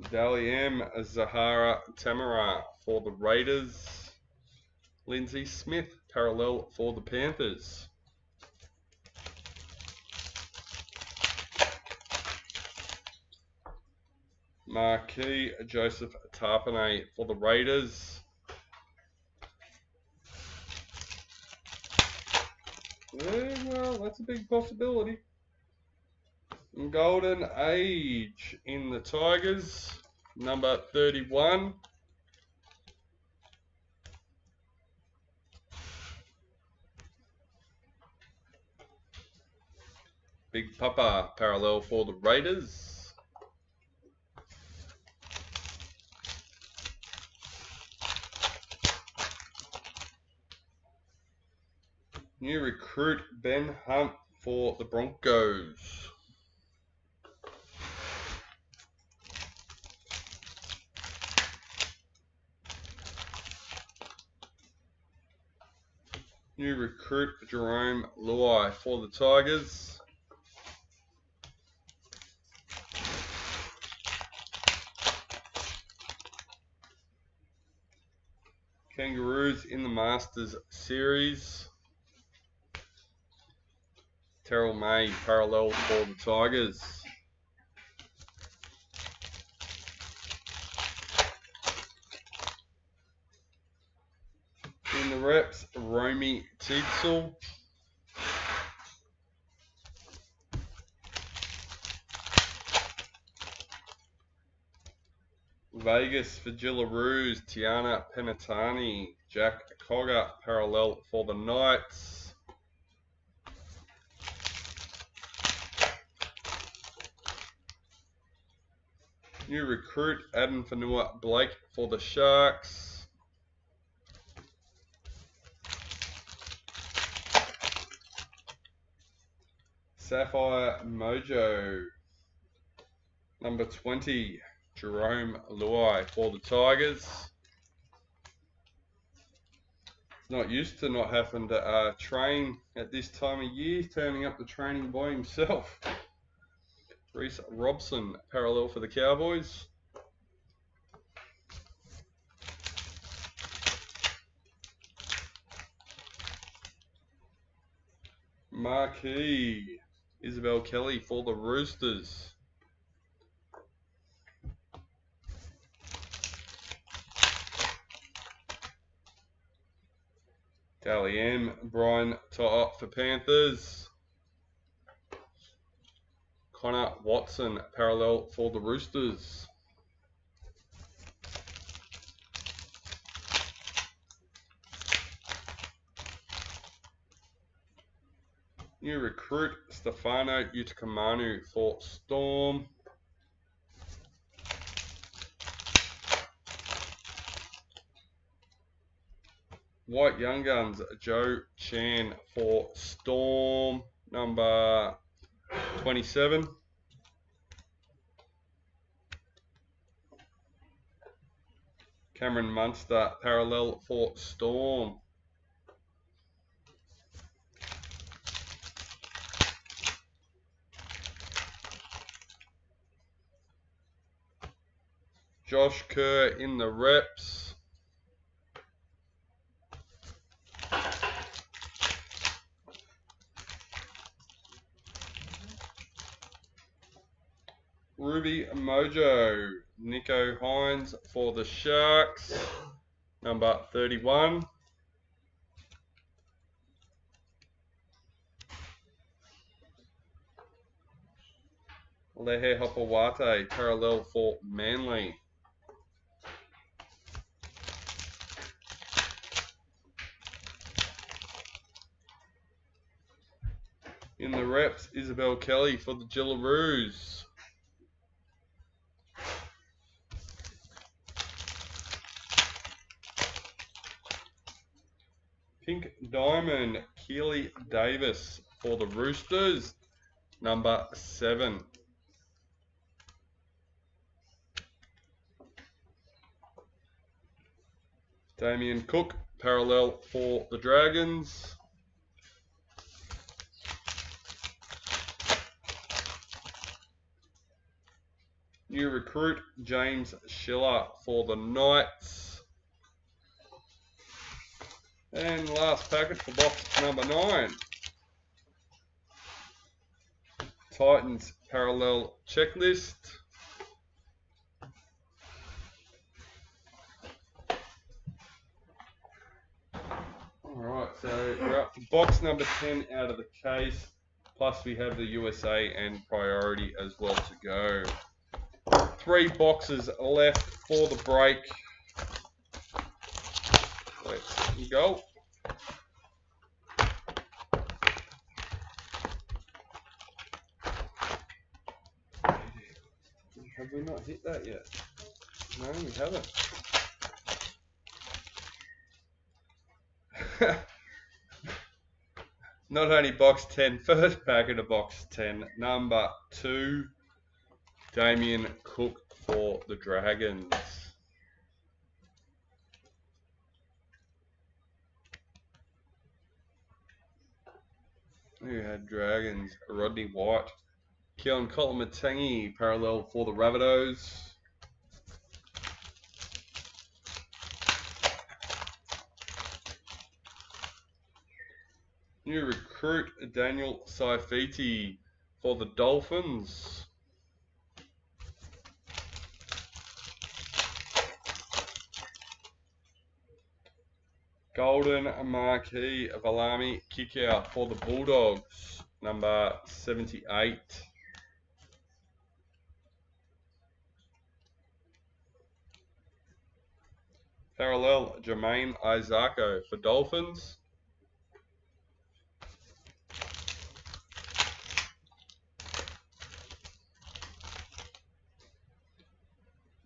Dally M Zahara Tamara for the Raiders. Lindsay Smith parallel for the Panthers. Marquee Joseph Tarpanay for the Raiders. Yeah, well, that's a big possibility. Golden Age in the Tigers, number 31. Big Papa parallel for the Raiders. New recruit Ben Hunt for the Broncos. New recruit Jerome Luai for the Tigers. Kangaroos in the Masters Series. Terrell May parallel for the Tigers. In the reps, Romy Teedsall. Vegas for Gillaroos, Tiana Penatani. Jack Cogger parallel for the Knights. New recruit Adam Fanua Blake for the Sharks. Sapphire Mojo, number 20, Jerome Luai for the Tigers. Not used to not having to train at this time of year, turning up the training by himself. Reece Robson parallel for the Cowboys. Marquee Isabel Kelly for the Roosters. Dally M Brian To'a for Panthers. Connor Watson parallel for the Roosters. New recruit Stefano Utakamanu for Storm. White Young Guns Joe Chan for Storm, number 27. Cameron Munster parallel for Storm. Josh Kerr in the reps. Ruby Mojo, Nicho Hynes for the Sharks, number 31. Lehe Hopawate, parallel for Manly. In the reps, Isabel Kelly for the Gillaroos. Pink Diamond, Keely Davis for the Roosters, number 7. Damien Cook, parallel for the Dragons. New recruit, James Schiller for the Knights. And last packet for box number 9. Titans parallel checklist. Alright, so we're up to box number 10 out of the case. Plus we have the USA and priority as well to go. 3 boxes left for the break. Let's go. Have we not hit that yet? No, we haven't. Not only box 10, first packet of box 10, number 2, Damien Cook for the Dragons. We had Dragons, Rodney White, Keon Colin parallel for the Rabbitohs. New recruit, Daniel Saifiti for the Dolphins. Golden Marquee Valami kick-out for the Bulldogs, number 78. Parallel Jermaine Isako for Dolphins.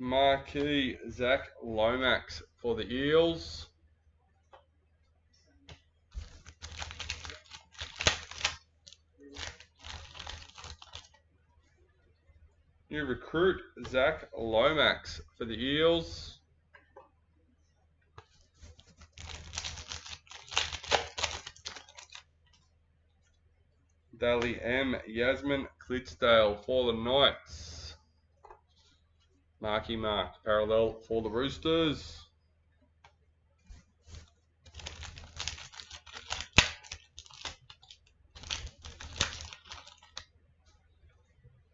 Marquee Zach Lomax for the Eels. New recruit Zach Lomax for the Eels. Dally M. Yasmin Klitsdale for the Knights. Marky Mark parallel for the Roosters.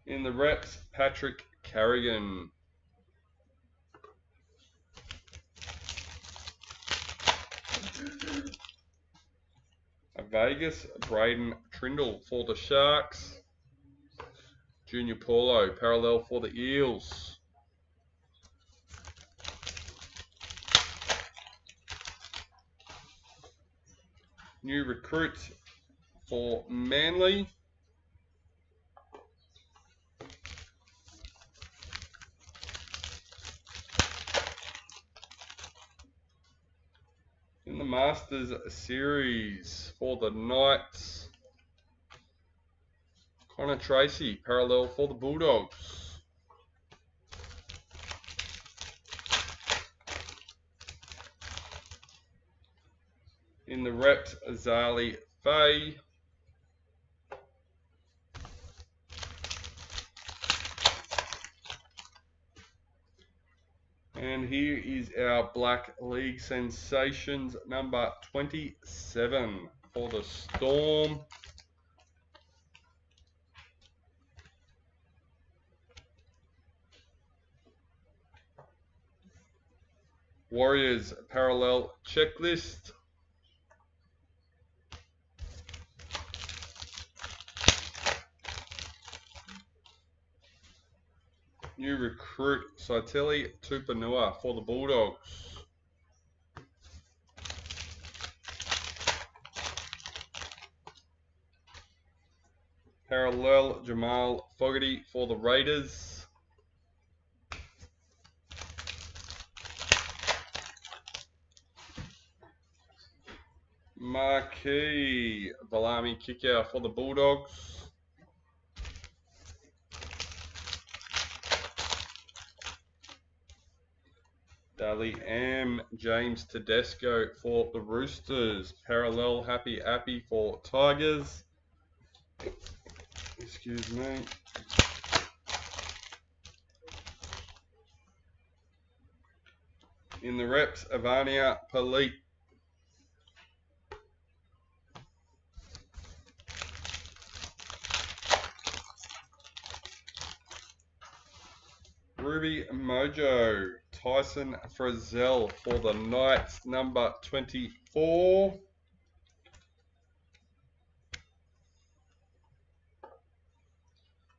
In the reps, Patrick Carrigan. Vegas, Braden Trindle for the Sharks. Junior Paulo, parallel for the Eels. New recruit for Manly. In the Masters Series for the Knights, Connor Tracy, parallel for the Bulldogs. In the reps, Azali Faye. And here is our Black League Sensations number 27 for the Storm. Warriors parallel checklist. New recruit Saiteli Tupanua for the Bulldogs. Parallel Jamal Fogarty for the Raiders. Micky Valami kicker for the Bulldogs. Dally M James Tedesco for the Roosters. Parallel Happy for Tigers. Excuse me. In the reps, Avania Palit. Ruby Mojo, Tyson Frizzell for the Knights, number 24.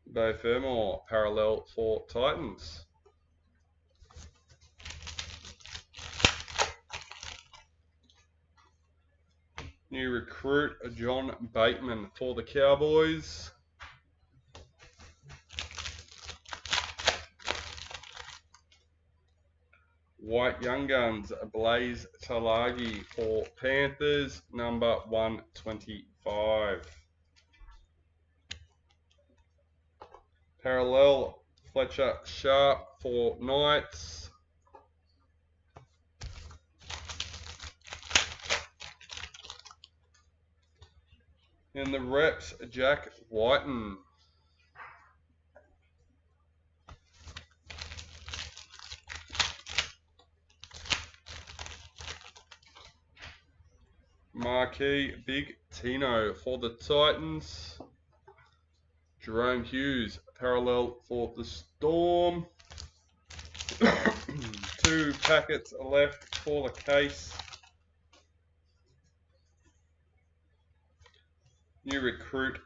Bo Fermor, parallel for Titans. New recruit, John Bateman for the Cowboys. White Young Guns, Blaze Talagi for Panthers, number 125. Parallel, Fletcher Sharp for Knights. In the reps, Jack Whiten. Marquee Big Tino for the Titans. Jerome Hughes, parallel for the Storm. 2 packets left for the case. New recruit,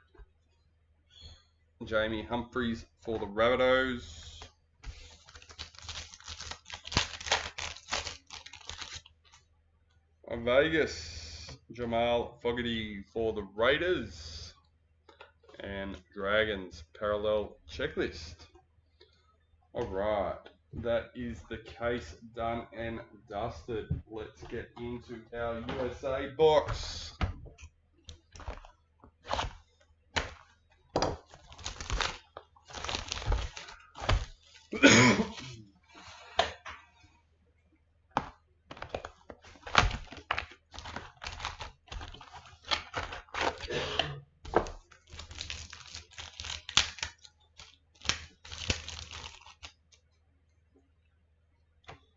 Jamie Humphries for the Rabbitohs. Vegas, Jamal Fogarty for the Raiders. And Dragons, parallel checklist. Alright, that is the case done and dusted. Let's get into our USA box.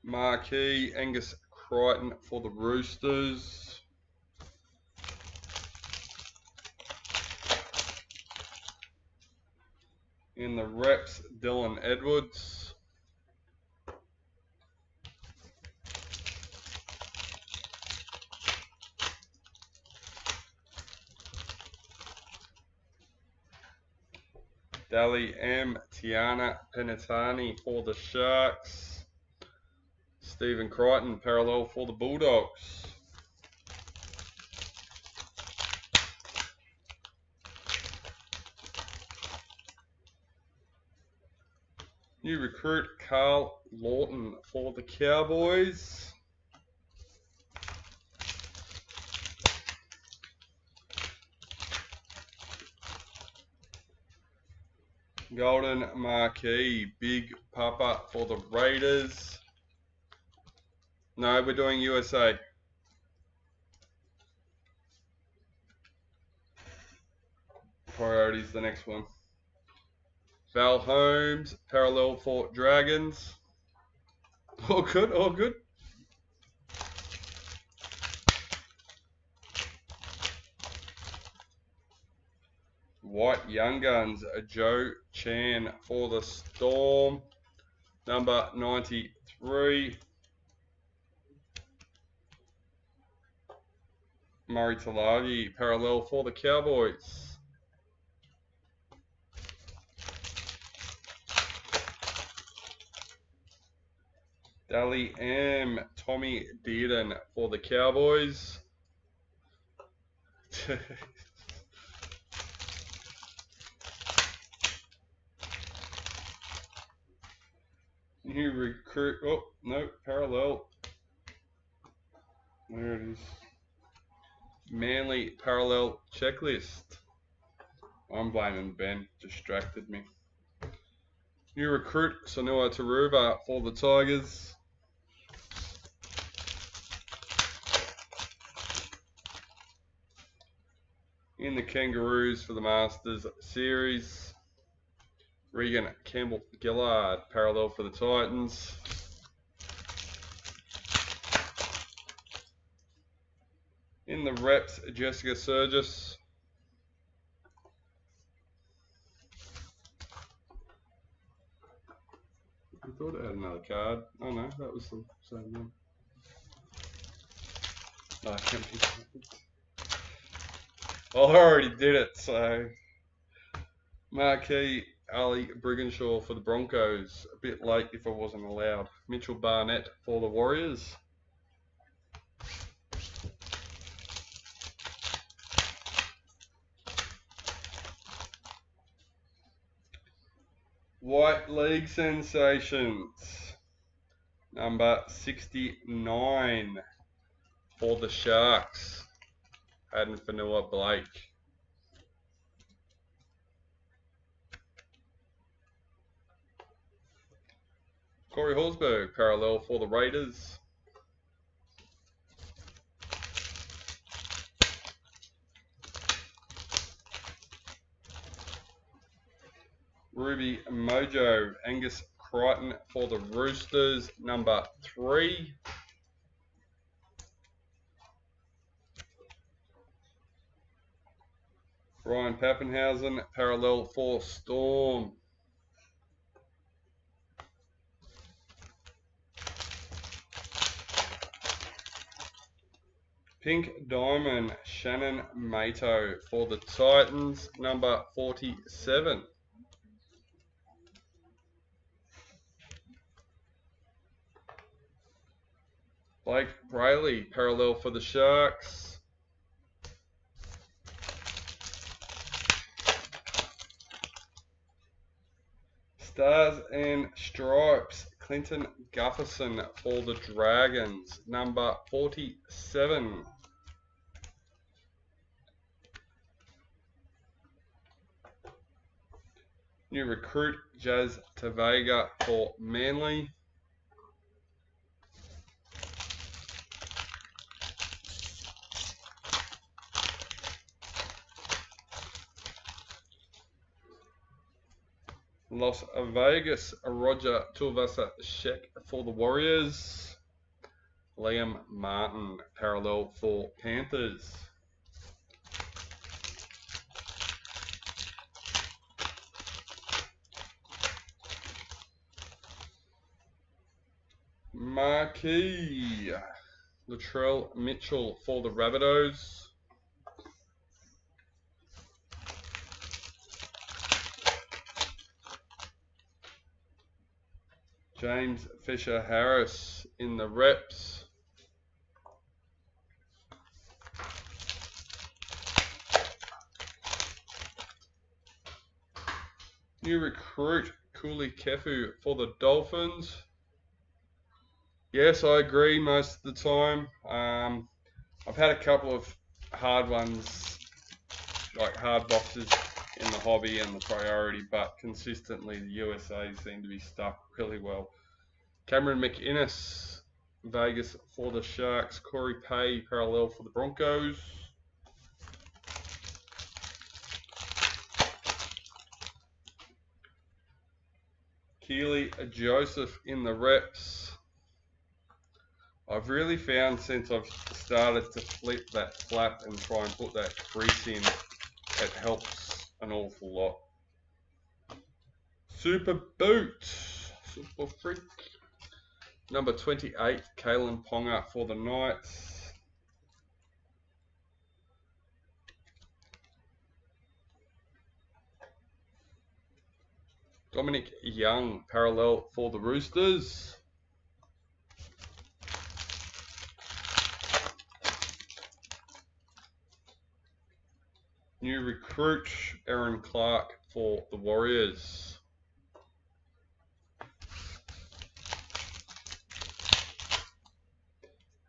Marquee Angus Crichton for the Roosters. In the reps, Dylan Edwards. Dally M Tiana Penatani for the Sharks. Stephen Crichton, parallel for the Bulldogs. New recruit, Carl Lawton for the Cowboys. Golden Marquee, Big Papa for the Raiders. No, we're doing USA. Priority's the next one. Val Holmes, parallel for Dragons. All good, all good. White Young Guns, Joe Chan for the Storm, number 93. Murray Talagi, parallel for the Cowboys. Dally M, Tommy Dearden for the Cowboys. New recruit. Oh, no, parallel. There it is. Manly parallel checklist. I'm blaming Ben. Distracted me. New recruit, Sonua Taruva for the Tigers. In the Kangaroos for the Masters Series, Regan Campbell-Gillard, parallel for the Titans. In the Reps, Jessica Surgis. I thought it had another card. Oh no, that was the same one. No, I can't be. Well, I already did it, so. Marquee Ali Brigginshaw for the Broncos. A bit late if I wasn't allowed. Mitchell Barnett for the Warriors. White League Sensations. Number 69 for the Sharks. Hayden Fanua Blake. Corey Horsburgh, parallel for the Raiders. Ruby Mojo, Angus Crichton for the Roosters, number 3. Ryan Pappenhausen, parallel for Storm. Pink Diamond, Shannon Mato for the Titans, number 47. Blake Brayley, parallel for the Sharks. Stars and Stripes, Clinton Gufferson for the Dragons, number 47. New recruit, Jazz Tavega for Manly. Las Vegas, Roger Tuivasa-Sheck for the Warriors. Liam Martin, parallel for Panthers. Marquee, Latrell Mitchell for the Rabbitohs. James Fisher-Harris in the Reps. New recruit, Cooley Kefu for the Dolphins. Yes, I agree most of the time. I've had a couple of hard ones, like hard boxes in the hobby and the priority, but consistently the USA seem to be stuck really well. Cameron McInnes, Vegas for the Sharks. Corey Pay, parallel for the Broncos. Keely Joseph in the Reps. I've really found since I've started to flip that flap and try and put that crease in, it helps an awful lot. Super Boot, Super Freak. Number 28, Kalen Ponga for the Knights. Dominic Young, parallel for the Roosters. New recruit, Aaron Clark for the Warriors.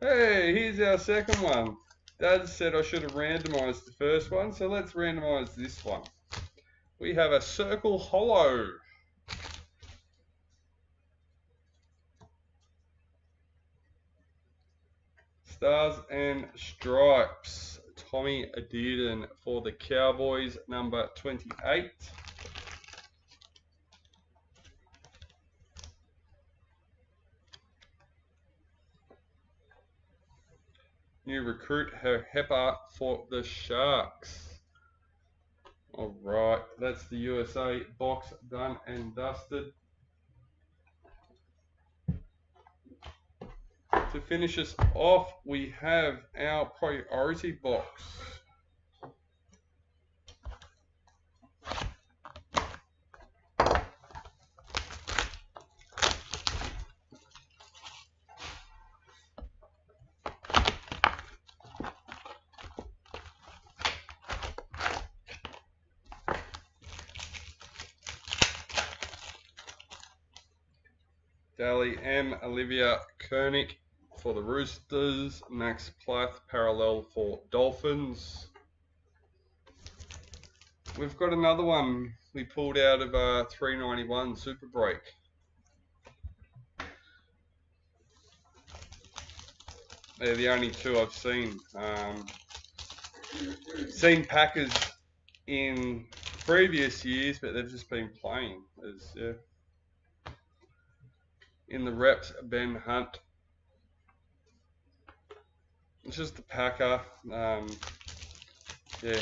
Hey, here's our second one. Dad said I should have randomised the first one, so let's randomise this one. We have a circle hollow. Stars and Stripes. Tommy Dearden for the Cowboys, number 28. New recruit, Hepa for the Sharks. Alright, that's the USA box done and dusted. To finish us off, we have our priority box. Daly M. Olivia Koenig for the Roosters. Max Plath parallel for Dolphins. We've got another one we pulled out of 391 Super Break. They're the only two I've seen. Seen Packers in previous years, but they've just been playing. Yeah. In the reps, Ben Hunt. It's just the Packer. Yeah.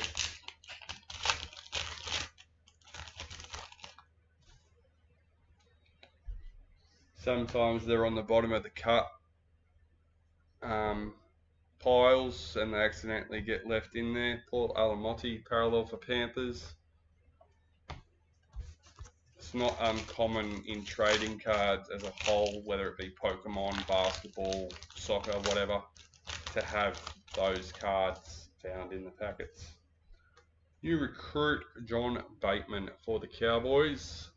Sometimes they're on the bottom of the cut piles and they accidentally get left in there. Paul Alamotti, parallel for Panthers. It's not uncommon in trading cards as a whole, whether it be Pokemon, basketball, soccer, whatever, to have those cards found in the packets. New recruit, John Bateman for the Cowboys.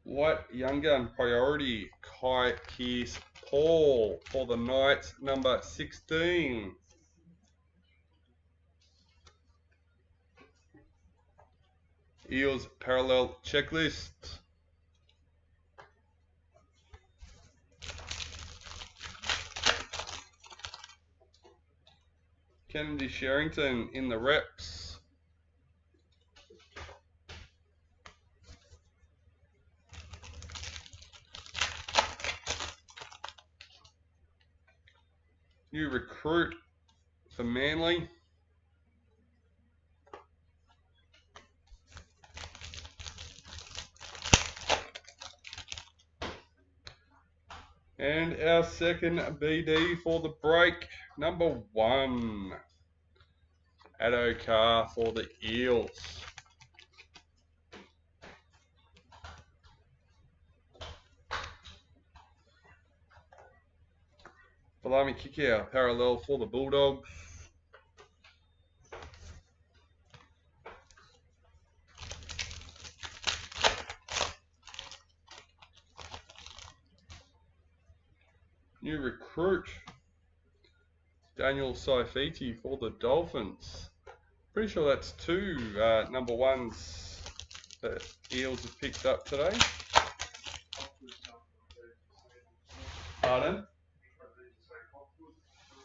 White Young Gun priority, Kai Keys Paul for the Knights, number 16. Eels parallel checklist. Kennedy Sherrington in the reps. New recruit for Manly. And our second BD for the break, number 1. Addo Carr for the Eels. Balami Kikia, parallel for the Bulldogs. New recruit, Daniel Saifiti for the Dolphins. Pretty sure that's 2 number 1s that Eels have picked up today. Pardon?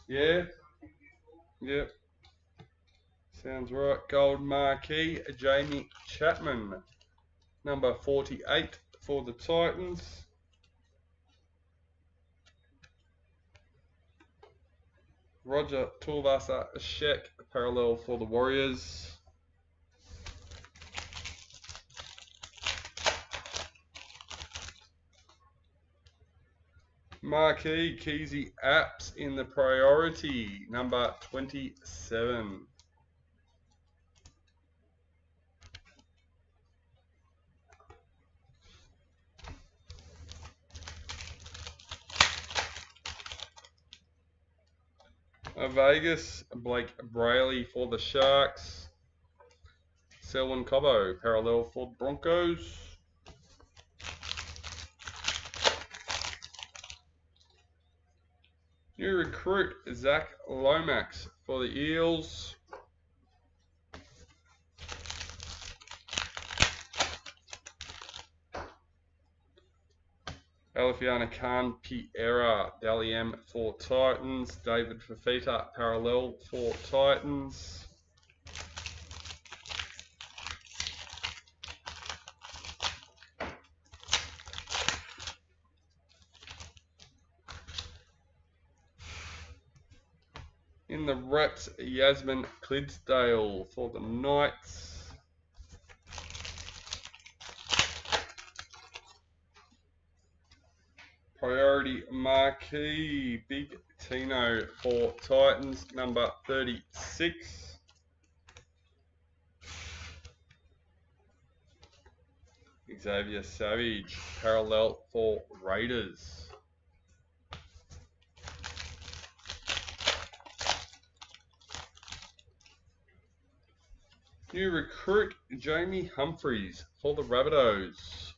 Yeah. Yep. Sounds right. Gold marquee, Jamie Chapman. Number 48 for the Titans. Roger Tuivasa Shek, parallel for the Warriors. Marquee Keezy Apps in the priority, number 27. Vegas, Blake Brayley for the Sharks. Selwyn Cobbo, parallel for Broncos. New recruit, Zach Lomax for the Eels. Alifiana Khan Piera, Daliam for Titans. David Fafita, parallel for Titans. In the reps, Yasmin Clydesdale for the Knights. Priority Marquee, Big Tino for Titans, number 36. Xavier Savage, parallel for Raiders. New recruit, Jamie Humphries for the Rabbitohs.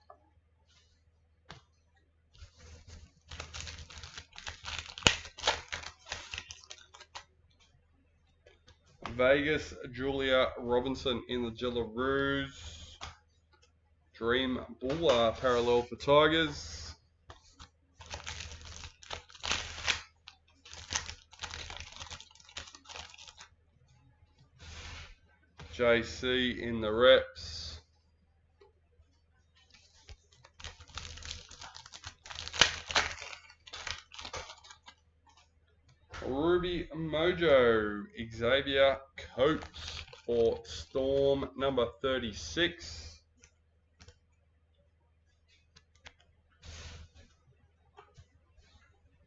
Vegas, Julia Robinson in the Jillaroos. Dream Buller, parallel for Tigers. JC in the reps. Ruby Mojo, Xavier Coates for Storm, number 36.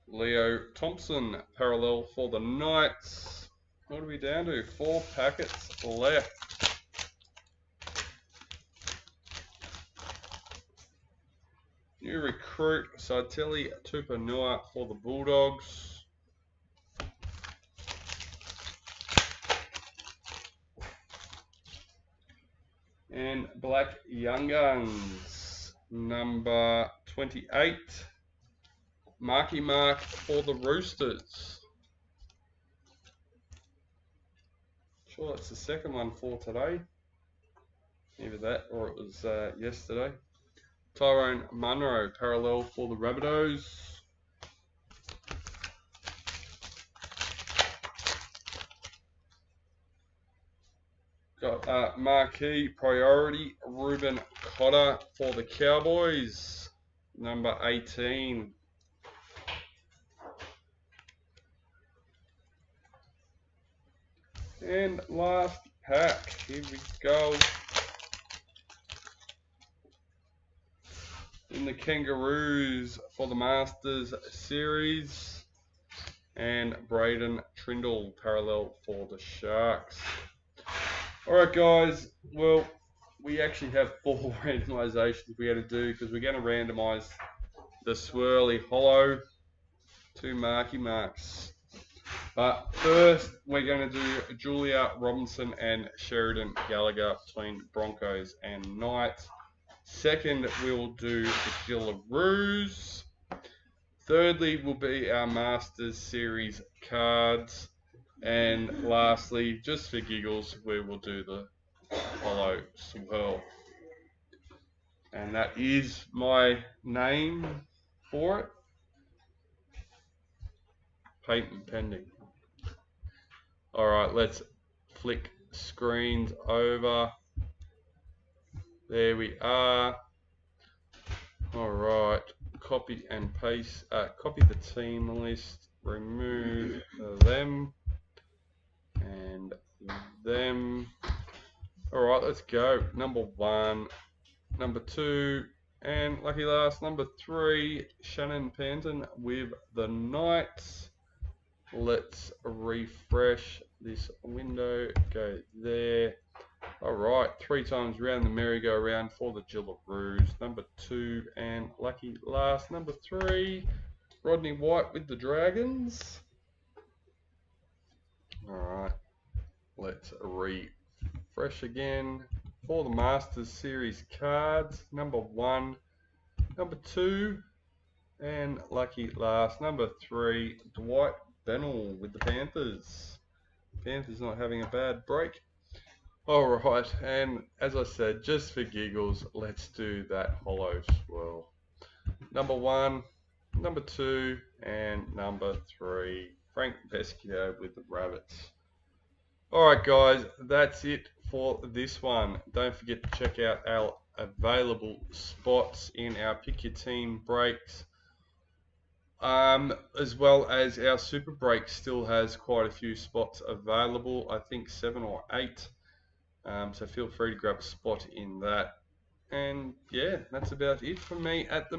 Leo Thompson, parallel for the Knights. What are we down to? 4 packets left. New recruit, Sartelli Tupanua for the Bulldogs. And Black Young Guns, number 28. Marky Mark for the Roosters. Sure, that's the second one for today. Either that or it was yesterday. Tyrone Munro, parallel for the Rabbitohs. Got Marquee Priority, Ruben Cotter for the Cowboys, number 18. And last pack, here we go. In the Kangaroos for the Masters Series. And Braden Trindle, parallel for the Sharks. Alright guys, well, we actually have 4 randomizations we got to do because we're going to randomize the swirly hollow to Marky Marks. But first, we're going to do Julia Robinson and Sheridan Gallagher between Broncos and Knights. Second, we will do the Jillaroos. Thirdly, will be our Masters Series cards. And lastly, just for giggles, we will do the hollow swirl. And that is my name for it. Patent pending. Alright, let's flick screens over. There we are. Alright, copy and paste, copy the team list, remove them and them. Alright, let's go. Number 1, number 2, and lucky last, number 3, Shannon Panton with the Knights. Let's refresh this window, go there. Alright, 3 times round the merry-go-round for the Jillaroos. Number 2 and lucky last, number 3, Rodney White with the Dragons. Alright, let's refresh again. for the Masters Series cards. Number 1, number 2, and lucky last, number 3, Dwight Bennell with the Panthers. Panthers not having a bad break. Alright, and as I said, just for giggles, let's do that hollow swirl. Number 1, number 2, and number 3, Frank Vescio with the Rabbits. Alright guys, that's it for this one. Don't forget to check out our available spots in our Pick Your Team breaks. As well as our Super Break still has quite a few spots available. I think 7 or 8. So feel free to grab a spot in that. And yeah, that's about it for me at the moment.